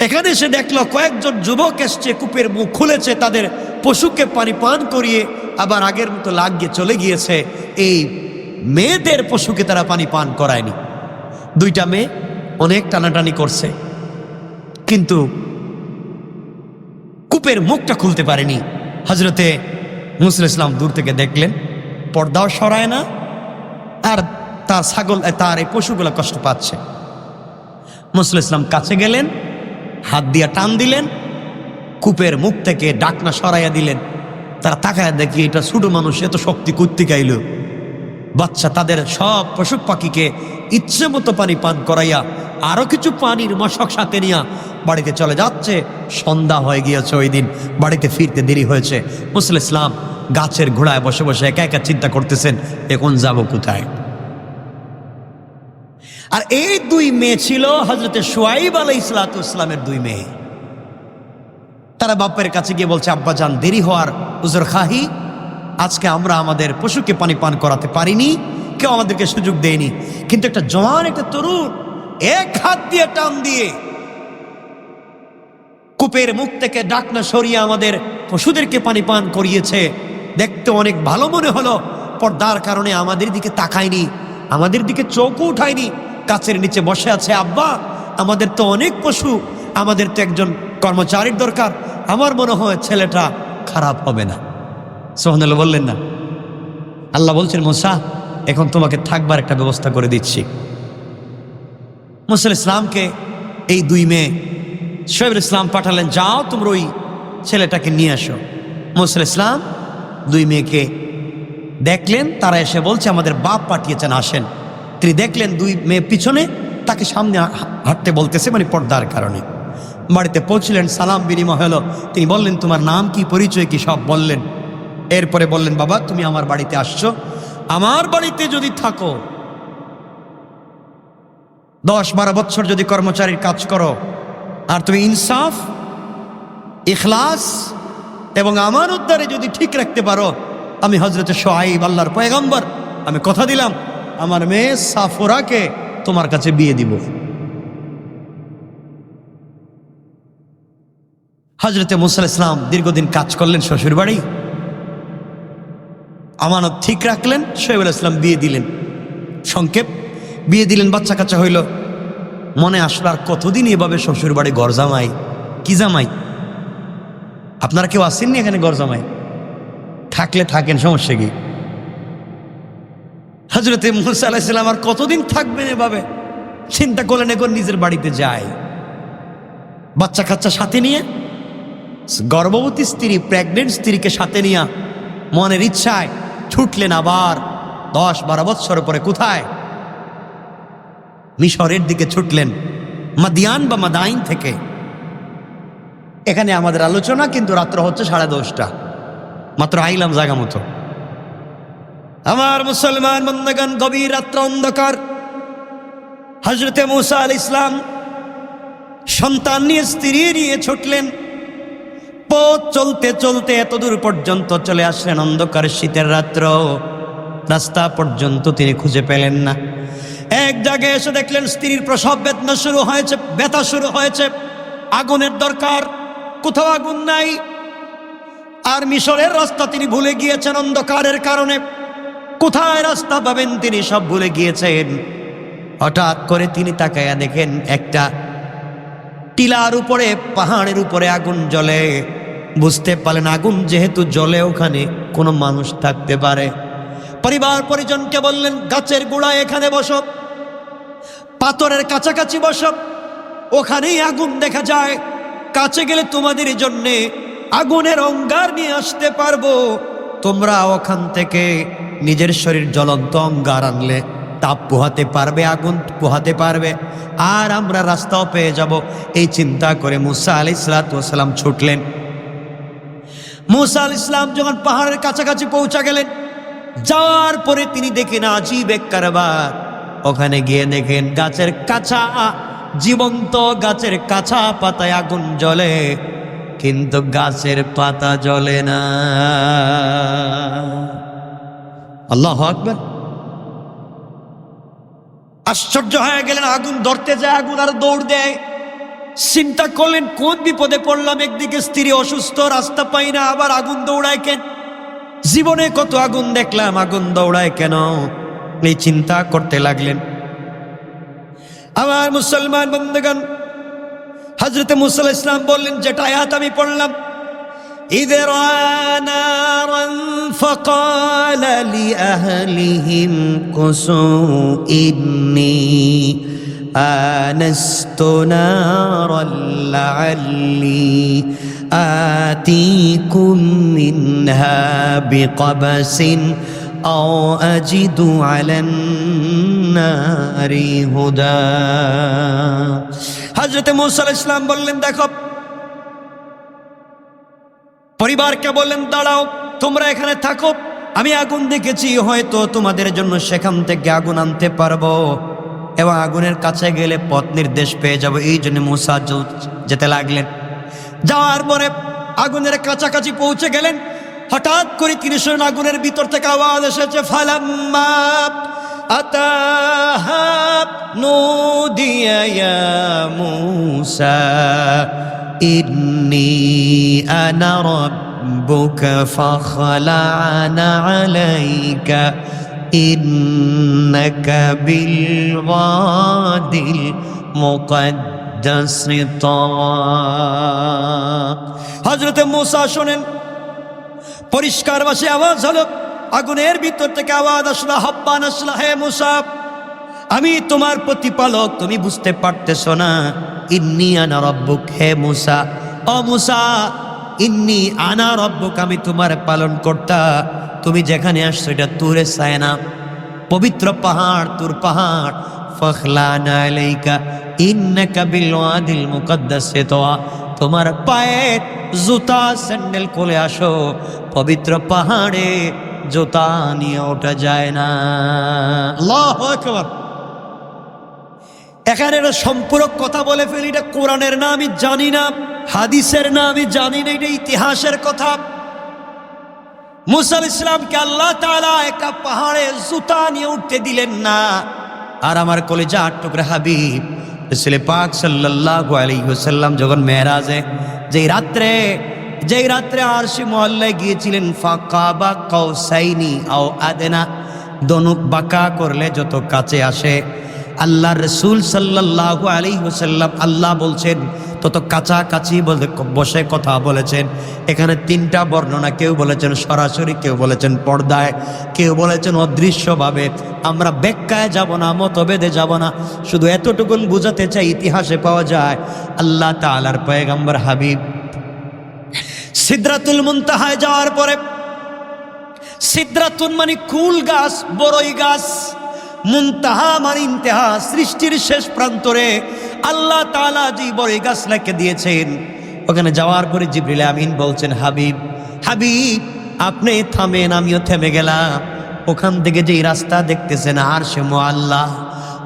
এখানে সে দেখলো কয়েকজন যুবক এসছে, কূপের মুখ খুলেছে, তাদের পশুকে পানি পান করিয়ে আবার আগের মতো লাগিয়ে চলে গিয়েছে। এই মেয়েদের পশুকে তারা পানি পান করায়নি। দুইটা মেয়ে অনেক টানাটানি করছে, কিন্তু কূপের মুখটা খুলতে পারেনি। হযরতে মুসা আলাইহিস সালাম দূর থেকে দেখলেন, পর্দাও সরায় না, আর তার ছাগল, তার এই পশুগুলো কষ্ট পাচ্ছে। মুসা আলাইহিস সালাম কাছে গেলেন, হাত দিয়া টান দিলেন, কূপের মুখ থেকে ডাকনা সরাইয়া দিলেন। তারা তাকায় দেখি এটা ছোট মানুষ, এত শক্তি করতে গাইল। বাচ্চা তাদের সব পশু পাখিকে ইচ্ছে মতো পানি পান করাইয়া আরো কিছু পানির মশক সাথে নিয়ে বাড়িতে চলে যাচ্ছে। সন্ধ্যা হয়ে গিয়েছে, ওই দিন বাড়িতে ফিরতে দেরি হয়েছে। মুসা আলাইহিস সালাম গাছের ঘোড়ায় বসে বসে একা একা চিন্তা করতেছেন, এখন যাব কোথায়? আর এই দুই মেয়ে ছিল হযরতে শুআইব আলাইহিস সালামের দুই মেয়ে। তারা বাপের কাছে গিয়ে বলছে, আব্বা জান, দেরি হওয়ার উজর খাহি, আজকে আমরা আমাদের পশুকে পানি পান করাতে পারিনি, কেউ আমাদেরকে সুযোগ দেয়নি। কিন্তু একটা জওয়ান, একটা তরুণ এক হাত দিয়ে টান দিয়ে কূপের মুখ থেকে ডাকনা সরিয়ে আমাদের পশুদেরকে পানি পান করিয়েছে। দেখতে অনেক ভালো মনে হলো, পর্দার কারণে আমাদের দিকে তাকায়নি, আমাদের দিকে চোখও উঠায়নি, গাছের নিচে বসে আছে। আব্বা, আমাদের তো অনেক পশু, আমাদের তো একজন কর্মচারীর দরকার, আমার মনে হয় ছেলেটা খারাপ হবে না। সুবহানাল্লাহ বললেন না? আল্লাহ বলছেন, মুসা, এখন তোমাকে থাকবার একটা ব্যবস্থা করে দিচ্ছি। মুসা আলাইহিস সালামকে এই দুই মেয়ে শুআইব আলাইহিস সালাম পাঠালেন, যাও তোমরা ওই ছেলেটাকে নিয়ে আসো। মুসা আলাইহিস সালাম দুই মেয়েকে দেখলেন, তারা এসে বলছে আমাদের বাপ পাঠিয়েছেন, আসেন। তিনি দেখলেন দুই মেয়ে পিছনে, তাকে সামনে হাঁটতে বলতেছে, মানে পর্দার কারণে। বাড়িতে পৌঁছলেন, সালাম বিনিময় হলো। তিনি বললেন, তোমার নাম কি, পরিচয় কি, সব বললেন। এরপরে বললেন, বাবা তুমি আমার বাড়িতে আসছো, আমার বাড়িতে যদি থাকো 10-12 বছর যদি কর্মচারীর কাজ করো, আর তুমি ইনসাফ, ইখলাস এবং আমার উদ্ধারে যদি ঠিক রাখতে পারো, আমি হযরতে শুআইব আল্লাহর পয়গম্বর, আমি কথা দিলাম আমার মেয়ে সাফরাকে তোমার কাছে বিয়ে দিব। হযরতে মুসা আলাইহিস সালাম দীর্ঘদিন কাজ করলেন শ্বশুর বাড়ি, আমানত ঠিক রাখলেন, শোয়েব আলাইহিস সালাম বিয়ে দিলেন। সংক্ষেপ, বিয়ে দিলেন, বাচ্চা কাচ্চা হইল। মনে আসলো আর কতদিন এভাবে শ্বশুর বাড়ি ঘর জামাই, কি জামাই? আপনারা কেউ আসেননি এখানে ঘর জামাই? থাকলে থাকেন, সমস্যা কি? হযরতে মূসা আলাইহিস সালাম আর কতদিন থাকবেন এভাবে? চিন্তা করলেন এখন নিজের বাড়িতে যায়, বাচ্চা কাচ্চা সাথে নিয়ে, গর্ভবতী স্ত্রী, প্রেগনেন্ট স্ত্রীকে সাথে নিয়ে মনের ইচ্ছায় ছুটলেন আবার 10-12 বৎসর পরে। কোথায়? মিশরের দিকে ছুটলেন, মাদিয়ান বা মাদাইন থেকে। এখানে আমাদের আলোচনা, কিন্তু রাত্র হচ্ছে 10:30, মাত্র আইলাম জায়গা মতো। আমার মুসলমান বন্ধুগণ, গভীর রাত্র, অন্ধকার। হযরতে মূসা আলাইহিস সালাম সন্তান নিয়ে, স্ত্রী নিয়ে ছুটলেন। পথ চলতে চলতে এত দূর পর্যন্ত চলে আসলেন, অন্ধকার শীতের রাত্র। রাস্তা পর্যন্ত তিনি খুঁজে পেলেন না। এক জায়গায় এসে দেখলেন স্ত্রীর প্রসব বেদনা শুরু হয়েছে, ব্যথা শুরু হয়েছে। আগুনের দরকার, কোথাও আগুন নাই। আর মিশরের রাস্তা তিনি ভুলে গিয়েছেন অন্ধকারের কারণে। কোথায় রাস্তা পাবেন তিনি সব ভুলে গিয়েছেন। হঠাৎ করে তিনি তাকায়া দেখেন একটা টিলার উপরে, পাহাড়ের উপরে আগুন জ্বলে। বুঝতে পারলেন আগুন যেহেতু জ্বলে, ওখানে কোনো মানুষ থাকতে পারে। পরিবার পরিজনকে বললেন, গাছের গোড়ায় এখানে বসো, পাথরের কাছাকাছি বসো, ওখানেই আগুন দেখা যায়। কাছে গেলে তোমাদের জন্যে আগুনের অঙ্গার নিয়ে আসতে পারবো। তোমরা ওখান থেকে নিজের শরীর জ্বলন্ত অঙ্গার আনলে তাপ পোহাতে পারবে, আগুন পোহাতে পারবে, আর আমরা রাস্তাও পেয়ে যাব। এই চিন্তা করে মূসা আলাইহিস সালাম ছুটলেন। মূসা আলাইহিস সালাম যখন পাহাড়ের কাছাকাছি পৌঁছা গেলেন, যাওয়ার পরে তিনি দেখেন আজীব এক কারবার। ওখানে গিয়ে দেখেন গাছের কাঁচা, জীবন্ত গাছের কাঁচা পাতায় আগুন জ্বলে, কিন্তু গাছের পাতা জ্বলে না। আল্লাহু আকবার। আশ্চর্য হয়ে গেলেন, আগুন ধরতে যায়, আগুন আর দৌড় দেয়। চিন্তা করলেন কোন বিপদে পড়লাম। একদিকে স্ত্রী অসুস্থ, রাস্তা পাই না, আবার আগুন দৌড়ায় কেন? জীবনে কত আগুন দেখলাম, আগুন দৌড়ায় কেন? এই চিন্তা করতে লাগলেন। আমার মুসলমান বন্ধুগণ, হযরতে মূসা আলাইহিস সালাম বললেন, যেটা আয়াত আমি পড়লাম, إذ رأى نارا فقال لأهلهم كثوا إني آنست نارا لعلي آتيكم منها بقبس أو أجد على النار هدى হযরত মূসা আলাইহিস সালাম বললেন, দেখো, পরিবারকে বললেন, দাঁড়াও, তোমরা এখানে থাকো, আমি আগুন দেখেছি, হয়তো তোমাদের জন্য সেখান থেকে আগুন আনতে পারবো এবং আগুনের কাছে গেলে পথ নির্দেশ পেয়ে যাবো। এই জন্য মূসা যেতে লাগলেন। যাওয়ার পরে আগুনের কাছাকাছি পৌঁছে গেলেন। হঠাৎ করে তিনি শুনলেন আগুনের ভিতর থেকে আওয়াজ এসেছে, ফালাম্মা আতাহা নুদিয়া ইয়া মূসা ইন্নী আনা রাব্বুকা ফাখলা'না আলাইকা ইন্নাকা বিল ওয়াদিল মুকাদ্দাসি তুওয়া। হযরত মূসা শুনেন, পরিষ্কার ভাষায় আওয়াজ হলো, আগুনের ভিতর থেকে আওয়াজ আসলো, আহ্বান আসলো, হে মূসা, আমি তোমার প্রতিপালক, তুমি বুঝতে পারতেছো না? ইন্নী আনা রাব্বুক, হে মূসা, ও মূসা, ইন্নী আনা রাব্বুক, আমি তোমার পালন কর্তা। তুমি যেখানে আসছো এটা তুরে সায়না, পবিত্র পাহাড়, তুর পাহাড়। ফাখলা'না আলাইকা ইন্নাকা বিল ওয়াদিল মুকাদ্দাসি তুওয়া, তোমার পায়ে জুতা স্যান্ডেল খুলে আসো, পবিত্র পাহাড়ে জুতা নিয়ে ওঠা যায় না। আল্লাহু আকবার। এখানে সম্পূরক কথা বলে ফেলি, এটা কোরআনের না আমি জানি না, হাদিসের না আমি জানি না, এটা ইতিহাসের কথা। মূসা আলাইহিস সালামকে আল্লাহ তাআলা একটা পাহাড়ে জুতা নিয়ে উঠতে দিলেন না। আর আমার কলিজার টুকরা হাবিব রাসূল পাক সাল্লাল্লাহু আলাইহি ওয়াসাল্লাম যখন মেরাজে, যে রাত্রে যেই রাত্রে আরশি মহল্লায় গিয়েছিলেন, ফাকাবা কাউসাইনি আও আদনা, দনুক বাঁকা করলে যত কাছে আসে, আল্লাহ রসুল সাল্লাল্লাহু আলাইহি ওয়াসাল্লাম আল্লাহ বলছেন তত কাছাকাছি বসে কথা বলেছেন। এখানে তিনটা বর্ণনা, কেউ বলেছেন সরাসরি, কেউ বলেছেন পর্দায়, কেউ বলেছেন অদৃশ্যভাবে। আমরা ব্যাখ্যায় যাব না, মতভেদে যাব না, শুধু এতটুকুন বুঝাতে চাই ইতিহাসে পাওয়া যায় আল্লাহ তাআলার পয়গম্বর হাবিব সিদরাতুল মুনতাহায় যাওয়ার পরে, সিদরাতুন মানে কুল গাছ, বড়ই গাছ, মুনতাহা মানে ইন্তেহা, সৃষ্টির শেষ প্রান্তরে আল্লাহ তাআলা যে বড়ই গাছ রেখে দিয়েছেন, ওখানে যাওয়ার পরে জিবরিল আমিন বলছেন, হাবিব হাবিব আপনি থামেন, আমিও থেমে গেলাম। ওখান থেকে যেই রাস্তা দেখতেছেন আরশে মুআল্লা,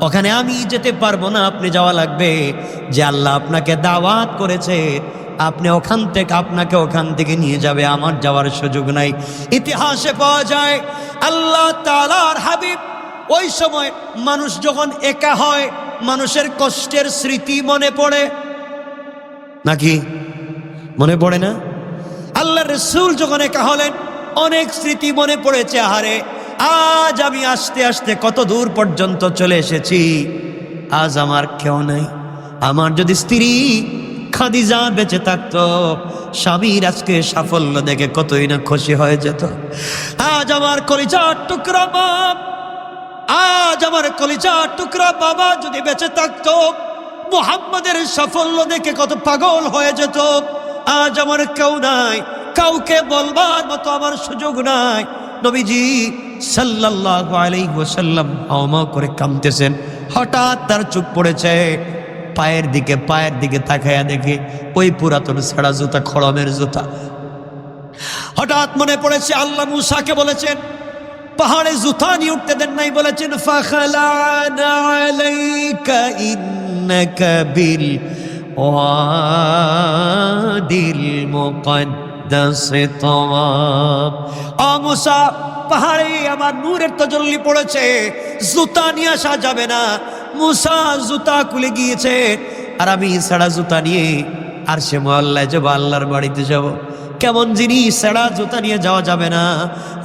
ওখানে আমি যেতে পারবো না, আপনি যাওয়া লাগবে। যে আল্লাহ আপনাকে দাওয়াত করেছে, আপনি আপনাকে ওখান থেকে নিয়ে যাবে, আমার যাওয়ার সুযোগ নাই। ইতিহাসে পাওয়া যায় আল্লাহ তাআলার হাবিব ওই সময়, মানুষ যখন একা হয় মানুষের কষ্টের স্মৃতি মনে পড়ে নাকি? মনে পড়ে না? আল্লাহ রাসূল যখন একা হলেন অনেক স্মৃতি মনে পড়েছে। আহারে, আজ আমি আস্তে আস্তে কত দূর পর্যন্ত চলে এসেছি, আজ আমার কেউ নাই। আমার যদি স্ত্রী খাদিজা বেঁচে থাকতো, স্বামীর আজকে সাফল্য দেখে কতই না খুশি হয়ে যেত। আজ আমার কলিজার টুকরা বাপ, আজ আমার কলিজার টুকরা বাবা যদি বেঁচে থাকতো, মুহাম্মাদের সাফল্য দেখে কত পাগল হয়ে যেত। আজ আমার কেউ নাই, কাউকে বলবার মতো আমার সুযোগ নাই। নবীজি সাল্লাল্লাহু আলাইহি ওয়াসাল্লাম হাওমাও করে কাঁদতেছেন। হঠাৎ তার চোখ পড়েছে পায়ের দিকে তাকায়া দেখে ওই পুরাতন ছেঁড়া জুতা, খড়মের জুতা। হঠাৎ মনে পড়েছে আল্লাহ মূসাকে বলেছেন পাহাড়ে জুতা নিয়ে উঠতে দেন নাই, বলেছেন ফাখলানা আলাইকা ইন্নাকা বিল ওয়াদিল মুকদ্দাস তাওয়াব। ও মূসা, পাহাড়ে আমার নূরের তাজাল্লি পড়েছে, জুতা নিয়ে আসা যাবে না। মূসা জুতা খুলে গিয়েছে, আর আমি সাড়া জুতা নিয়ে আরশে মুআল্লায় যাব, আল্লাহর বাড়িতে যাব। কেমন জিনিস, সাড়া জুতা নিয়ে যাওয়া যাবে না।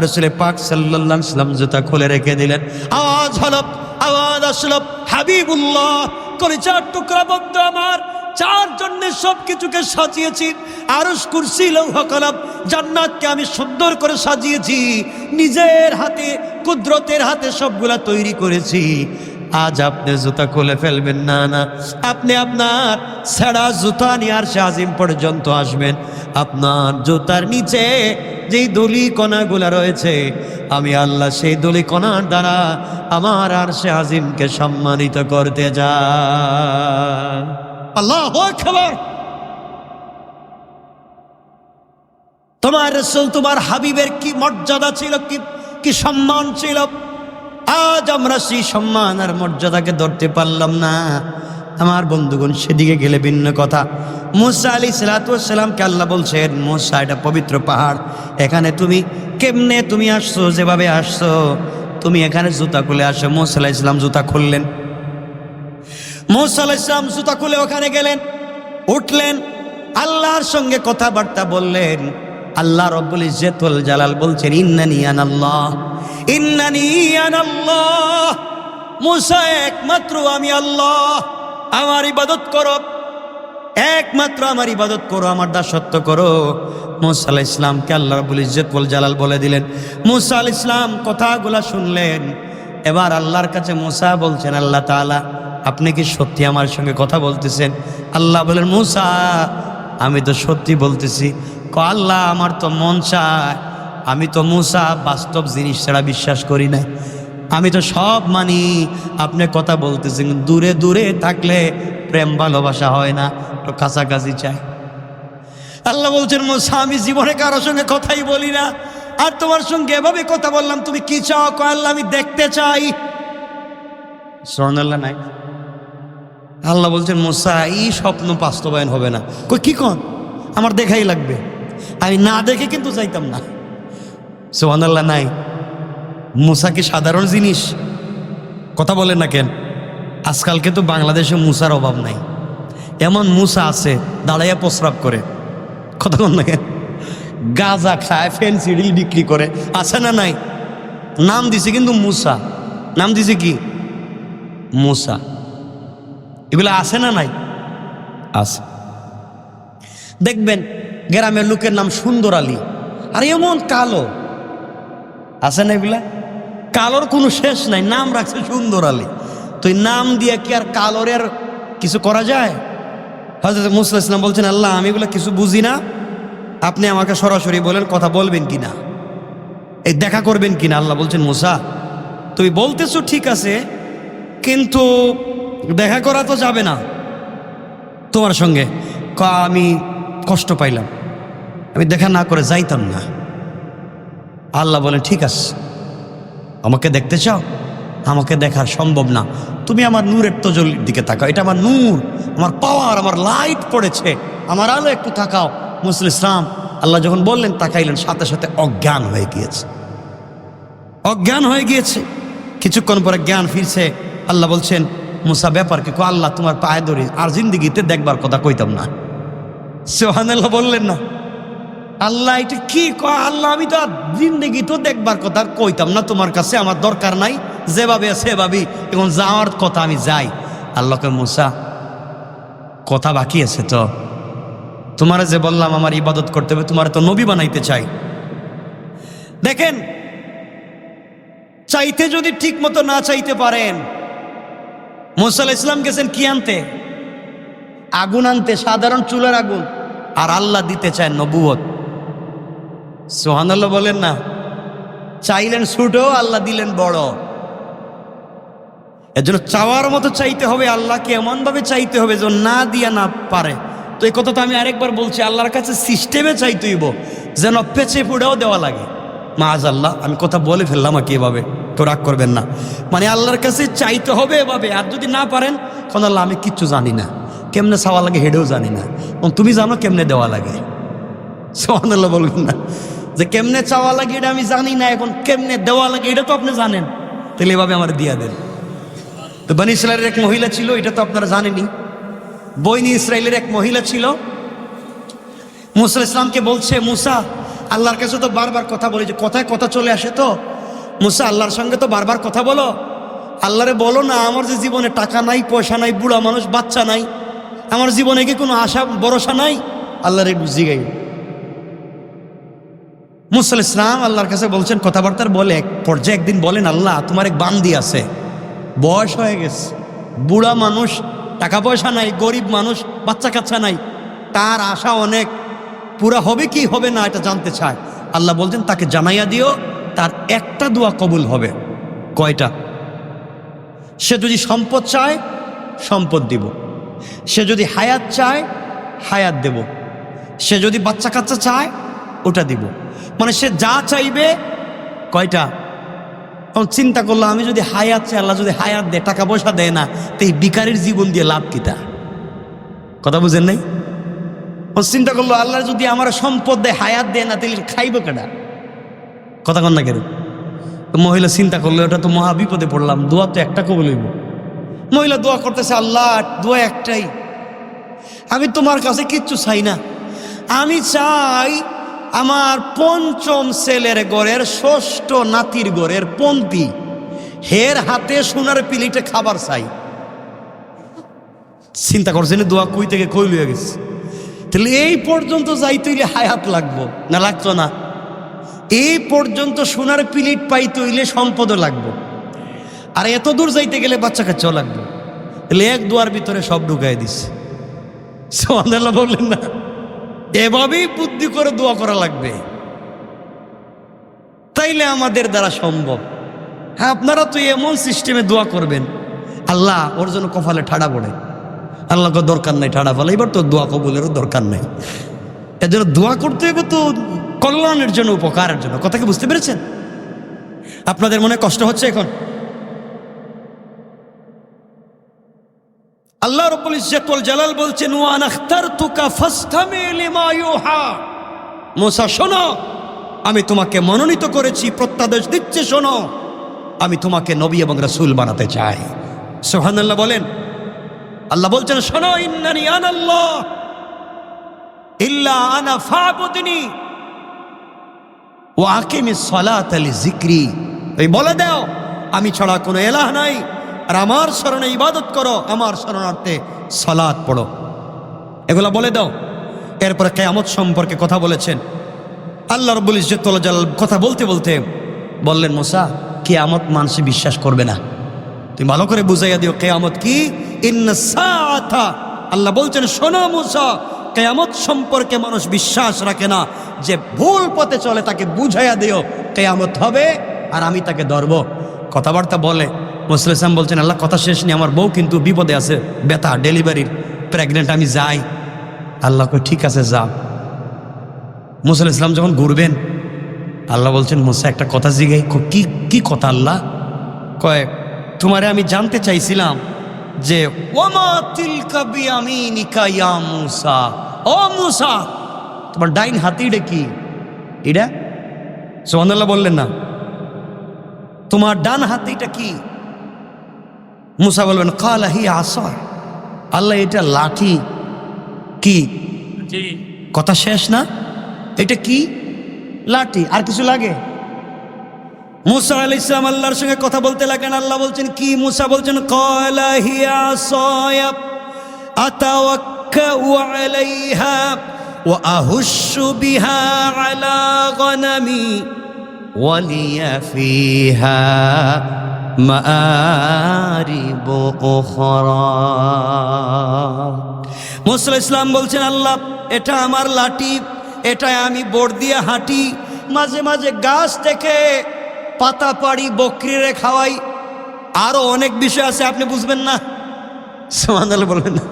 রাসূল পাক সাল্লাল্লাহু আলাইহি ওয়াসাল্লাম জুতা খুলে রেখে দিলেন। আওয়াজ হলো, আওয়াজ আসলো, হাবিবুল্লাহ কলিজার টুকরা বন্ধু আমার, যার জন্য সবকিছুকে সাজিয়েছি, আরশ কুরসি লৌহ কলম জান্নাতকে আমি সুন্দর করে সাজিয়েছি, নিজের হাতে কুদরতের হাতে সবগুলা তৈরি করেছি। আজ আপনি জুতা খুলে ফেলবেন না, না, আপনি আপনার ছেঁড়া জুতা নিয়ে আরশে আজিম পর্যন্ত আসবেন। আপনার জুতার নিচে যেই ধুলি কণাগুলা রয়েছে, আমি আল্লাহ সেই ধুলি কণার দ্বারা আমার আরশে আজিমকে সম্মানিত করতে যাই। আল্লাহু আকবার। তোমার রাসূল, তোমার হাবিবের কি মর্যাদা ছিল, কি সম্মান ছিল। আজ আমরা সেই সম্মান আর মর্যাদাকে ধরতে পারলাম না। আমার বন্ধুগণ, সেদিকে গেলে ভিন্ন কথা। মূসা আলাইহিস সালামকে আল্লাহ বলছেন, মূসা এটা পবিত্র পাহাড়, এখানে তুমি কেমনে তুমি আসছো, যেভাবে আসছো তুমি এখানে জুতা খুলে আসো। মূসা আলাইহিস সালাম জুতা খুললেন। মূসা আলাইহিস সালাম জুতা খুলে ওখানে গেলেন, উঠলেন, আল্লাহর সঙ্গে কথাবার্তা বললেন। আল্লাহ রব্বুল ইজ্জত ওয়াল জালাল বলছেন, ইন্নানি আনাল্লাহ, ইন্নানি আনাল্লাহ। মূসা, একমাত্র আমি আল্লাহ, আমার ইবাদত করো, একমাত্র আমার ইবাদত করো, আমার দাসত্ব করো। মূসা আলাইহিস সালামকে আল্লাহ রব্বুল ইজ্জত ওয়াল জালাল বলে দিলেন। মূসা আলাইহিস সালাম কথাগুলা শুনলেন। এবার আল্লাহর কাছে মূসা বলছেন, আল্লাহ তাআলা আপনি কি সত্যি আমার সঙ্গে কথা বলতেছেন? আল্লাহ বলেন, মূসা আমি তো সত্যি বলতেছি। আল্লাহ, আমার তো মন চায়, আমি তো মূসা বাস্তব জিনিস ছাড়া বিশ্বাস করি না, আমি তো সব মানি। আপনি কথা বলতেছেন, দূরে দূরে থাকলে প্রেম ভালোবাসা হয় না, তো কাছাকাছি চাই। আল্লাহ বলছেন, মূসা আমি জীবনে কারোর সঙ্গে কথাই বলি না, আর তোমার সঙ্গে এভাবে কথা বললাম, তুমি কি চাও? আল্লাহ আমি দেখতে চাই। সুবহানাল্লাহ নাই। আল্লাহ বলছেন, মূসা এই স্বপ্ন বাস্তবায়ন হবে না। কি কোন, আমার দেখাই লাগবে, আমি না দেখে কিন্তু যাইতাম না। সুবহানাল্লাহ নাই। মূসা কি সাধারণ জিনিস? কথা বলেন না কেন? আজকালকে তো বাংলাদেশে মূসার অভাব নাই, এমন মূসা আছে দাঁড়াইয়া প্রস্রাব করে। কথা বল না কেন? গাঁজা খায়, ফেন্সিডিল বিক্রি করে, আছে না নাই? নাম দিছে কিন্তু মুসা, নাম দিছে কি? মুসা। এগুলো আছে না নাই? আছে। দেখবেন গ্রামের লোকের নাম সুন্দর আলী, আর এমন কালো, আছে না? এগুলা কালোর কোনো শেষ নাই, নাম রাখছে সুন্দর আলী। তো এই নাম দিয়ে কি আর কালোর কিছু করা যায়? হযরত মুসা ইসলাম বলছেন, আল্লাহ আমি এগুলো কিছু বুঝি না, আপনি আমাকে সরাসরি বলেন কথা বলবেন কিনা, এই দেখা করবেন কিনা। আল্লাহ বলছেন, মুসা তুমি বলতেছো ঠিক আছে, কিন্তু দেখা করা তো যাবে না তোমার সঙ্গে। আমি কষ্ট পাইলাম, আমি দেখা না করে যাইতাম না। আল্লাহ বলেন, ঠিক আছে, আমাকে দেখতে চাও? আমাকে দেখার সম্ভব না, তুমি আমার নূরের তজলির দিকে তাকাও, এটা আমার নূর, আমার পাওয়ার, আমার লাইট পড়েছে, আমার আলো একটু তাকাও। মুসা ইসলাম আল্লাহ যখন বললেন তাকাইলেন, সাথে সাথে অজ্ঞান হয়ে গিয়েছে, অজ্ঞান হয়ে গিয়েছে। কিছুক্ষণ পরে জ্ঞান ফিরছে। আল্লাহ বলছেন, মুসা ব্যাপার কি? আল্লাহ তোমার পায়ে ধরি, আর জিন্দিগিতে দেখবার কথা কইতাম না। সুবহানাল্লাহ বললেন না? আল্লাহ এটা কি কয়? আল্লাহ আমি তো জিন্দিগি তো দেখবার কথা কইতাম না তোমার কাছে, আমার দরকার নাই, যেভাবে সেভাবেই এখন যাওয়ার কথা, আমি যাই। আল্লাহকে, মুসা কথা বাকি আছে তো, তোমার যে বললাম আমার ইবাদত করতে হবে, তোমার তো নবী বানাইতে চাই। দেখেন, চাইতে যদি ঠিক মতো না চাইতে পারেন, মুসা আলাইহিস সালাম গেছেন কি আনতে? আগুন আনতে, সাধারণ চুলার আগুন। আর আল্লাহ দিতে চায় নবুয়ত। সুবহানাল্লাহ বলেন না? চাইলেন ছোট, আল্লাহ দিলেন বড়। এর জন্য চাওয়ার মতো চাইতে হবে, আল্লাহকে এমন ভাবে চাইতে হবে যেন না দিয়া না পারে। তো এই কথা তো আমি আরেকবার বলছি, আল্লাহর কাছে সিস্টেমে চাইতে হইব, যেন পেছে পুড়েও দেওয়া লাগে। মাআযাল্লাহ, আমি কথা বলে ফেললাম আর কি, এভাবে তো রাগ করবেন না। মানে আল্লাহর কাছে চাইতে হবে এভাবে। আর যদি না পারেন, কোন আল্লাহ আমি কিচ্ছু জানি না, কেমনে চাওয়া লাগে হেডেও জানি না, তুমি জানো কেমনে দেওয়া লাগে। সুবহানাল্লাহ বলবেন না? যে কেমনে চাওয়া লাগে এটা আমি জানি না, এখন কেমনে দেওয়া লাগে এটা তো আপনি জানেন, তাহলে এভাবে আমার দিয়া দেন। তো বনি ইসরায়েলের এক মহিলা ছিল, এটা তো আপনারা জানেনি। বনি ইসরায়েলের এক মহিলা ছিল, মুসা ইসলামকে বলছে, মুসা আল্লাহর কাছে তো বারবার কথা বলে, যে কথায় কথা চলে আসে, তো মুসা আল্লাহর সঙ্গে তো বারবার কথা বলো, আল্লাহরে বলো না আমার যে জীবনে টাকা নাই, পয়সা নাই, বুড়া মানুষ, বাচ্চা নাই, আমার জীবনে কি কোনো আশা ভরসা নাই? আল্লাহরে জিগাই। মুসা ইসলাম আল্লাহর কাছে বলছেন, কথাবার্তার বলে এক পর্যায়ে একদিন বলেন, আল্লাহ তোমার এক বান্দি আছে, বয়স হয়ে গেছে, বুড়া মানুষ, টাকা পয়সা নাই, গরিব মানুষ, বাচ্চা কাচ্চা নাই, তার আশা অনেক, পুরা হবে কি হবে না এটা জানতে চায়। আল্লাহ বলছেন, তাকে জানাইয়া দিও তার একটা দোয়া কবুল হবে। কয়টা? সে যদি সম্পদ চায় সম্পদ দিব, সে যদি হায়াত চায় হায়াত দেব, সে যদি বাচ্চা কাচ্চা চায় ওটা দিব। মানে সে যা চাইবে। কয়টা? তখন চিন্তা করলো, আমি যদি হায়াত চাই, আল্লাহ যদি হায়াত দেয়, টাকা পয়সা দেয় না, তো এই ভিখারির জীবন দিয়ে লাভ কিটা? কথা বুঝেন নাই? চিন্তা করলো, আল্লাহ যদি আমার সম্পদ দেয়, হায়াত দেয় না, তাহলে খাইব কেডা? কথা কন না কেন? মহিলা চিন্তা করলো, ওটা তো মহা বিপদে পড়লাম, দোয়া তো একটা কবুল হইব। মহিলা দোয়া করতেছে, আল্লাহ দোয়া একটাই, আমি তোমার কাছে কিচ্ছু চাই না, আমি চাই আমার পঞ্চম ছেলের ঘরের ষষ্ঠ নাতির ঘরের পন্থী, হের হাতে সোনার পিলিটে খাবার চাই। চিন্তা করছেন দোয়া কই থেকে কই লইয়া গেছে? তাহলে এই পর্যন্ত যাইতে হইলে হায়াত লাগবো না, লাগতো না? এই পর্যন্ত সোনার পিলিট পাইতে হইলে সম্পদও লাগবো, আর এত দূর যাইতে গেলে বাচ্চা কাচ্চাও লাগবে। তাহলে এক দোয়ার ভিতরে সব ঢুকাই দিচ্ছে। সুবহানাল্লাহ বললেন না? এভাবেই বুদ্ধি করে দোয়া করা লাগবে, তাইলে আমাদের দ্বারা সম্ভব। হ্যাঁ, আপনারা তো এমন সিস্টেমে দোয়া করবেন, আল্লাহ ওর জন্য কপালে ঠাড়া পড়ে, আল্লাহকে দরকার নাই ঠাড়া ফেলা, এবার তো দোয়া কবুলেরও দরকার নেই। এর জন্য দোয়া করতে হবে তো কল্যাণের জন্য, উপকারের জন্য। কথা কি বুঝতে পেরেছেন? আপনাদের মনে কষ্ট হচ্ছে এখন? আল্লাহ রাব্বুল ইজ্জত ওয়াল জালাল বলছেন, ওয়া আনা আখতারতুকা ফাসতামি লিমা ইউহা। মুসা শোনো, আমি তোমাকে মনোনীত করেছি, প্রত্যাদেশ দিচ্ছে, শোনো, আমি তোমাকে নবী এবং রাসূল বানাতে চাই। সুবহানাল্লাহ বলেন। আল্লাহ বলছেন, শোনো, ইন্নানি আনাল্লাহ ইল্লা আনা ফাবুদনি, ওয়া আকিমিস সালাতা লিযিকরি, এই বলে দাও আমি ছাড়া কোনো ইলাহ নাই, আর আমার স্মরণে ইবাদত করো, আমার স্মরণার্থে সালাত পড়ো, এগুলা বলে দাও। এরপরে কিয়ামত সম্পর্কে কথা বলেছেন আল্লাহ রাব্বুল ইজ্জত ওয়াল জালাল। কথা বলতে বলতে বললেন, মুসা কিয়ামত মানুষ বিশ্বাস করবে না, তুমি ভালো করে বুঝাইয়া দিও কিয়ামত কি। ইন্নাস সাআতা, আল্লাহ বলছেন শোনো মুসা, কিয়ামত সম্পর্কে মানুষ বিশ্বাস রাখে না, যে ভুল পথে চলে তাকে বুঝাইয়া দিও কিয়ামত হবে আর আমি তাকে ধরব। কথাবার্তা বলে মুসা ইসলাম বলছেন, আল্লাহ কথা শেষ নেই, আমার বউ কিন্তু বিপদে আছে, ব্যথা, ডেলিভারির, প্রেগনেন্ট, আমি যাই। আল্লাহ কয় ঠিক আছে যাও। মুসা ইসলাম যখন ঘুরবেন, আল্লাহ বলছেন মুসা একটা কথা জিগাই। কি কি কথা আল্লাহ? কয় তোমারে আমি জানতে চাইছিলাম যে ওয়ামা তিলকা বিয়ামিনিকা ইয়া মুসা, ও মুসা তোমার ডাইন হাতিটা কি? এটা সুবহানাল্লাহ বললেন না, তোমার ডান হাতিটা কি? মুসা বলবেন কালা হিয়া আসা, আল্লাহ এটা লাঠি। কি? কথা শেষ না? এটা কি? লাঠি। আর কিছু লাগে? মুসা আলাইহিস সালাম আল্লাহর সঙ্গে কথা বলতে লাগলেন। আল্লাহ বলছেন কি? মুসা বলছেন কালা হিয়া আসায়া আতাওয়াক্কাউ আলাইহা ওয়া আহুশু বিহা আলা গনামি ওয়া লিয়া ফিহা মাআরিব উখরা। মুসা আলাইহিস সালাম বলছেন আল্লাহ এটা আমার লাঠি, এটা আমি বোর দিয়ে হাঁটি, মাঝে মাঝে গাছ থেকে পাতা পাড়ি, বকরিরে খাওয়াই, আরো অনেক বিষয় আছে আপনি বুঝবেন না। সুবহানাল্লাহ বলবেন না,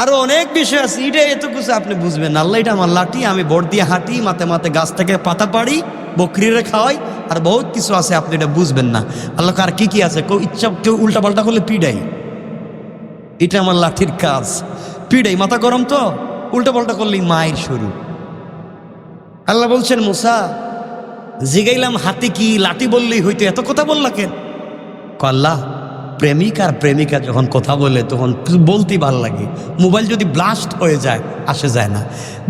আরো অনেক বিষয় আছে, এটা এত কিছু আপনি বুঝবেন না। আল্লাহ এটা আমার লাঠি, আমি বোর দিয়ে হাঁটি, মাথে মাথে গাছ থেকে পাতা পাড়ি, বকরিরে খাওয়াই, আর বহুত কিছু আছে আপনি এটা বুঝবেন না। আল্লাহ আর কি কি আছে? কেউ উল্টা পাল্টা করলে পিডাই, এটা আমার লাঠির কাজ, পিডাই। মাথা গরম তো, উল্টা পাল্টা করলেই মায়ের শুরু। আল্লাহ বলছেন মুসা জিগাইলাম হাতি কি, লাঠি বললেই হইতো, এত কথা বললা কেন? আল্লাহ প্রেমিক আর প্রেমিকা যখন কথা বলে তখন বলতেই ভাল লাগে, মোবাইল যদি ব্লাস্ট হয়ে যায় আসে যায় না।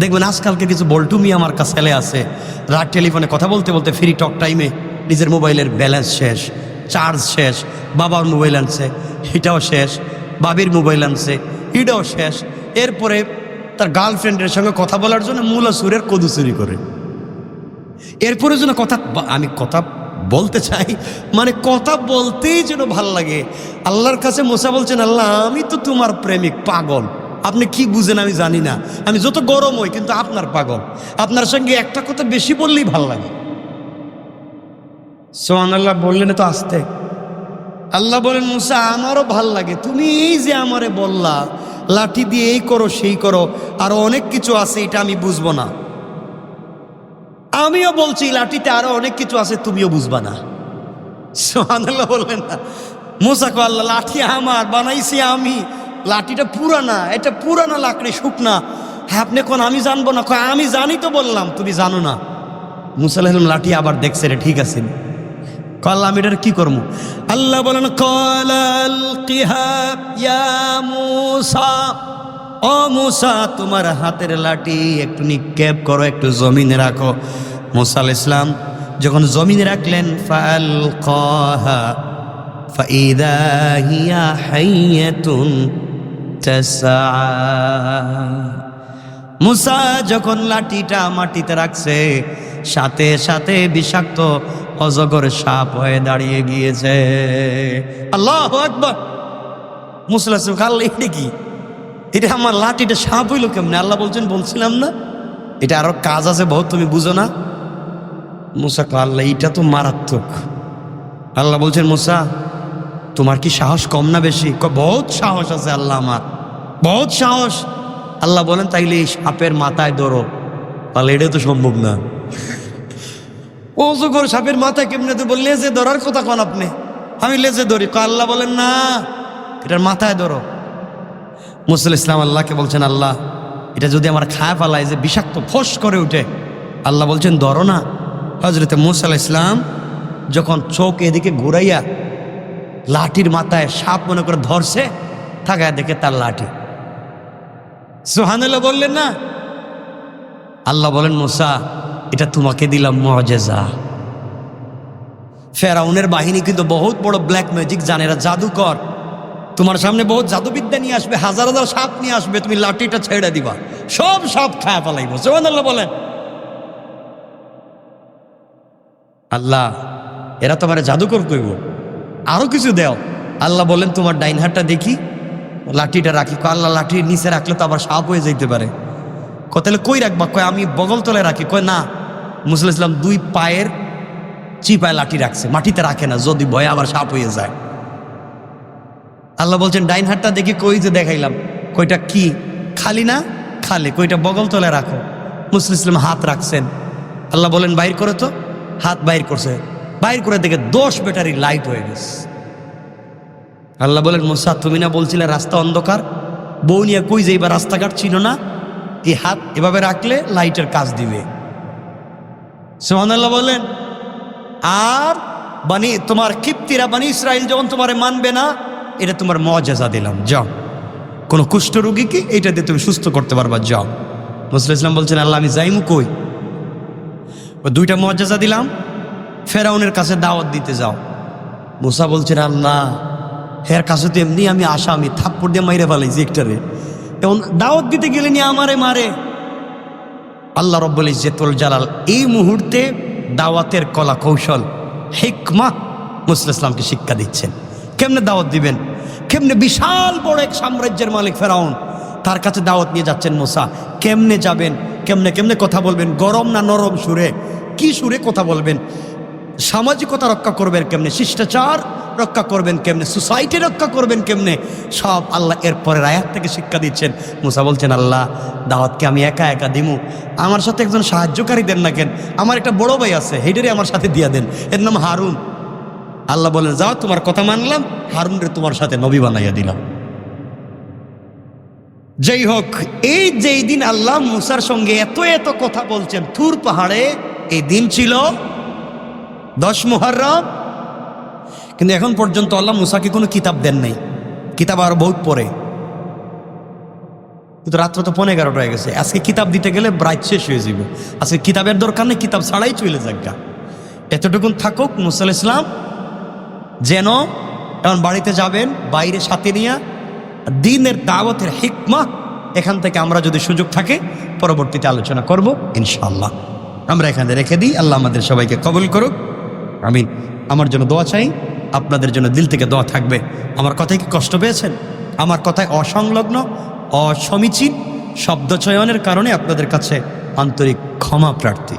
দেখবেন আজকালকে কিছু বল্টু মিয়া আমার কাছে ছেলে আছে, রাত টেলিফোনে কথা বলতে বলতে ফ্রি টক টাইমে নিজের মোবাইলের ব্যালেন্স শেষ, চার্জ শেষ, বাবার মোবাইল আনছে এটাও শেষ, বাবির মোবাইল আনছে এটাও শেষ, এরপরে তার গার্লফ্রেন্ডের সঙ্গে কথা বলার জন্য মূলা সুরের কদু চুরি করে, এরপরে যেন কথা, আমি কথা বলতে চাই, মানে কথা বলতেই যেন ভাল লাগে। আল্লাহর কাছে মুসা বলছেন আল্লাহ আমি তো তোমার প্রেমিক, পাগল, আপনি কি বুঝেন আমি জানি না, আমি যত গরম হই কিন্তু আপনার পাগল, আপনার সঙ্গে একটা কথা বেশি বললেই ভাল লাগে। সুবহানাল্লাহ বললেন তো আসতে। আল্লাহ বলেন মুসা আমারও ভাল লাগে, তুমি এই যে আমারে বললা লাঠি দিয়ে এই করো সেই করো, আরো অনেক কিছু আছে এটা আমি বুঝবো না, আমিও বলছি লাঠিতে আরো অনেক কিছু আছে তুমিও বুঝবা না। সুবহানাল্লাহ বললেন না। মুসা কো আল্লাহ লাঠি আমার, বানাইছি আমি, লাঠিটা পুরানা, এটা পুরানা লাকড়ি, শুকনা, হ্যাঁ আপনি কোন আমি জানবো না? আমি জানি তো বললাম, তুমি জানো না। মুসা আলাইহিস সালাম লাঠি আবার দেখছে রে, ঠিক আছে আল্লাহ আমি এটার কি করবো? আল্লাহ বলেন ক্বালা আলকিহা ইয়া মুসা, ও মুসা তোমার হাতের লাঠি একটু নিক্ষেপ করো, একটু জমিনে রাখো। মুসা আলাইহিস সালাম যখন জমিনে রাখলেন ফাআলকাহা ফাইযা হিয়া হাইয়াতুন তাসআ, মুসা যখন লাঠিটা মাটিতে রাখছে সাথে সাথে বিষাক্ত অজগর সাপ হয়ে দাঁড়িয়ে গিয়েছে। আল্লাহু আকবার। মুসা আলাইহিস সালাম আল্লাহ এটা কি, এটা আমার লাঠিটা সাপ হইল কেমনে? আল্লাহ বলছেন বলছিলাম না এটা আরো কাজ আছে বহুত, তুমি বুঝো না? মুসা কয় আল্লাহ এটা তো মারাত্মক। আল্লাহ বলছেন মুসা তোমার কি সাহস কম না বেশি? বহুত সাহস আছে আল্লাহ আমার, বহুত সাহস। আল্লাহ বলেন তাইলে এই সাপের মাথায় ধরো। তাহলে এটা তো সম্ভব না, অজগর সাপের মাথায় কেমনে ধরবো? লেজে ধরার কথা কোন আপনি? আমি লেজে ধরি। আল্লাহ বলেন না এটার মাথায় ধরো। মুসা আলাইহিস সালাম আল্লাহকে বলছেন আল্লাহ এটা যদি আমার খায় ফেলায় যে বিষাক্ত ফোস করে উঠে, আল্লাহ বলছেন ধরো না। হযরতে মুসা আলাইহিস সালাম যখন চোখ এদিকে ঘুরাইয়া লাঠির মাথায় সাপ মনে করে ধরছে, থাকায় দেখে তার লাঠি। সুবহানাল্লাহ বললেন না? আল্লাহ বলেন মুসা এটা তোমাকে দিলাম মুআজিজা। ফেরাউনের বাহিনী কিন্তু বহুত বড় ব্ল্যাক ম্যাজিক জানে, এরা জাদুকর। তোমার সামনে বহুত জাদুবিদ্যা নিয়ে আসবে, হাজার হাজার সাপ নিয়ে আসবে, তুমি লাঠিটা ছেড়ে দিবা, সব সাপ খায় ফেলাইব। সুবহানাল্লাহ বলেন। আল্লাহ এরা তোমার জাদুকর কইব, আরো কিছু দেও। আল্লাহ বলেন তোমার ডাইন হাতটা দেখি, লাঠিটা রাখি। আল্লাহ লাঠির নিচে রাখলে তো আবার সাপ হয়ে যাইতে পারে। তাহলে কই রাখবা? কয় আমি বগল তলে রাখি। কয় না, মুসা আলাইহিস সালাম 2 পায়ের চিপায় লাঠি রাখছে, মাটিতে রাখে না, যদি ভয়ে আবার সাপ হয়ে যায়। আল্লাহ বলছেন ডাইন হাতটা দেখি। কই যে দেখাইলাম। কইটা কি খালি না? খালি। কইটা বগল তলে রাখো। মুসা আলাইহিস সালাম হাত রাখছেন। আল্লাহ বলেন বাইর করে তো। হাত বাইর করছে, বাইর করে দেখে 10 ব্যাটারি লাইট হয়ে গেছে। আল্লাহ বলেন মুসা তুমি না বলছিলে রাস্তা অন্ধকার, বউ নিয়ে কই যাইবা, রাস্তাঘাট ছিল না, এই হাত এভাবে রাখলে লাইটের কাজ দিবে। সুবহানাল্লাহ বলেন। আর তোমার কিপ্তিরা বানি ইসরাইল যখন তোমারে মানবে না, এটা তোমার মুআজিজা দিলাম, যাও কোনো কুষ্ঠ রোগীকে এটা দিয়ে তুমি সুস্থ করতে পারবা, যাও। মুসা আলাইহিস সালাম বলছেন আল্লাহ আমি যাইমু কই? ওই 2টা মুআজিজা দিলাম, ফেরাউনের কাছে দাওয়াত দিতে যাও। মুসা বলছেন আল্লাহ হের কাছে তো এমনি আমি আসামি, থাপ্পড় দিয়ে মাইরে ফেলাইছি একটারে, এখন দাওয়াত দিতে গেলে নিয়ে আমারে মারে। আল্লাহ রব্বুল ইজ্জতুল জালাল এই মুহূর্তে দাওয়াতের কলা কৌশল হিকমা মুসা আলাইহিস সালামকে শিক্ষা দিচ্ছেন। কেমনে দাওয়াত দিবেন, কেমনে বিশাল বড় এক সাম্রাজ্যের মালিক ফেরাউন, তার কাছে দাওয়াত নিয়ে যাচ্ছেন মুসা। কেমনে যাবেন, কেমনে কেমনে কথা বলবেন, গরম না নরম সুরে, কি সুরে কথা বলবেন, সামাজিকতা রক্ষা করবেন কেমনে, শিষ্টাচার রক্ষা করবেন কেমনে, সোসাইটি রক্ষা করবেন কেমনে, সব আল্লাহ এর পরের আয়াত থেকে শিক্ষা দিচ্ছেন। মুসা বলছেন আল্লাহ দাওয়াতকে আমি একা একা দিমু, আমার সাথে একজন সাহায্যকারী দেন না কেন, আমার একটা বড় ভাই আছে হেইটারে আমার সাথে দিয়া দেন, এর নাম হারুন। আল্লাহ বলেন যাও তোমার কথা মানলাম, হারুনরে তোমার সাথে নবী বানাইয়া দিলাম। যাই হোক, এই যেই দিন আল্লাহ মুসার সঙ্গে এত এত কথা বলছেন তুর পাহাড়ে, এই দিন ছিল 10 মুহররম। কিন্তু এখন পর্যন্ত আল্লাহ মুসাকে কোনো কিতাব দেন নাই, কিতাব আরো বহুত পরে। কিন্তু রাত্র তো 11:15 হয়ে গেছে, আজকে কিতাব দিতে গেলে রাত শেষ হয়ে যাবে। আজকে কিতাবের দরকার নেই, কিতাব ছাড়াই চলে যাক। এতটুকুন থাকুক মুসা আলাইহিস সালাম যেন এখন বাড়িতে যাবেন, বাইরে সাথে নিয়ে দ্বীনের দাওয়াতের হিকমা এখান থেকে আমরা যদি সুযোগ থাকে পরবর্তীতে আলোচনা করব ইনশাআল্লাহ। আমরা এখানে রেখে দিই। আল্লাহ আমাদের সবাইকে কবুল করুক, আমিন। আমার জন্য দোয়া চাই, আপনাদের জন্য দিল থেকে দোয়া থাকবে। আমার কথায় কি কষ্ট পেয়েছেন? আমার কথায় অসংলগ্ন অসমীচীন শব্দচয়নের কারণে আপনাদের কাছে আন্তরিক ক্ষমা প্রার্থী।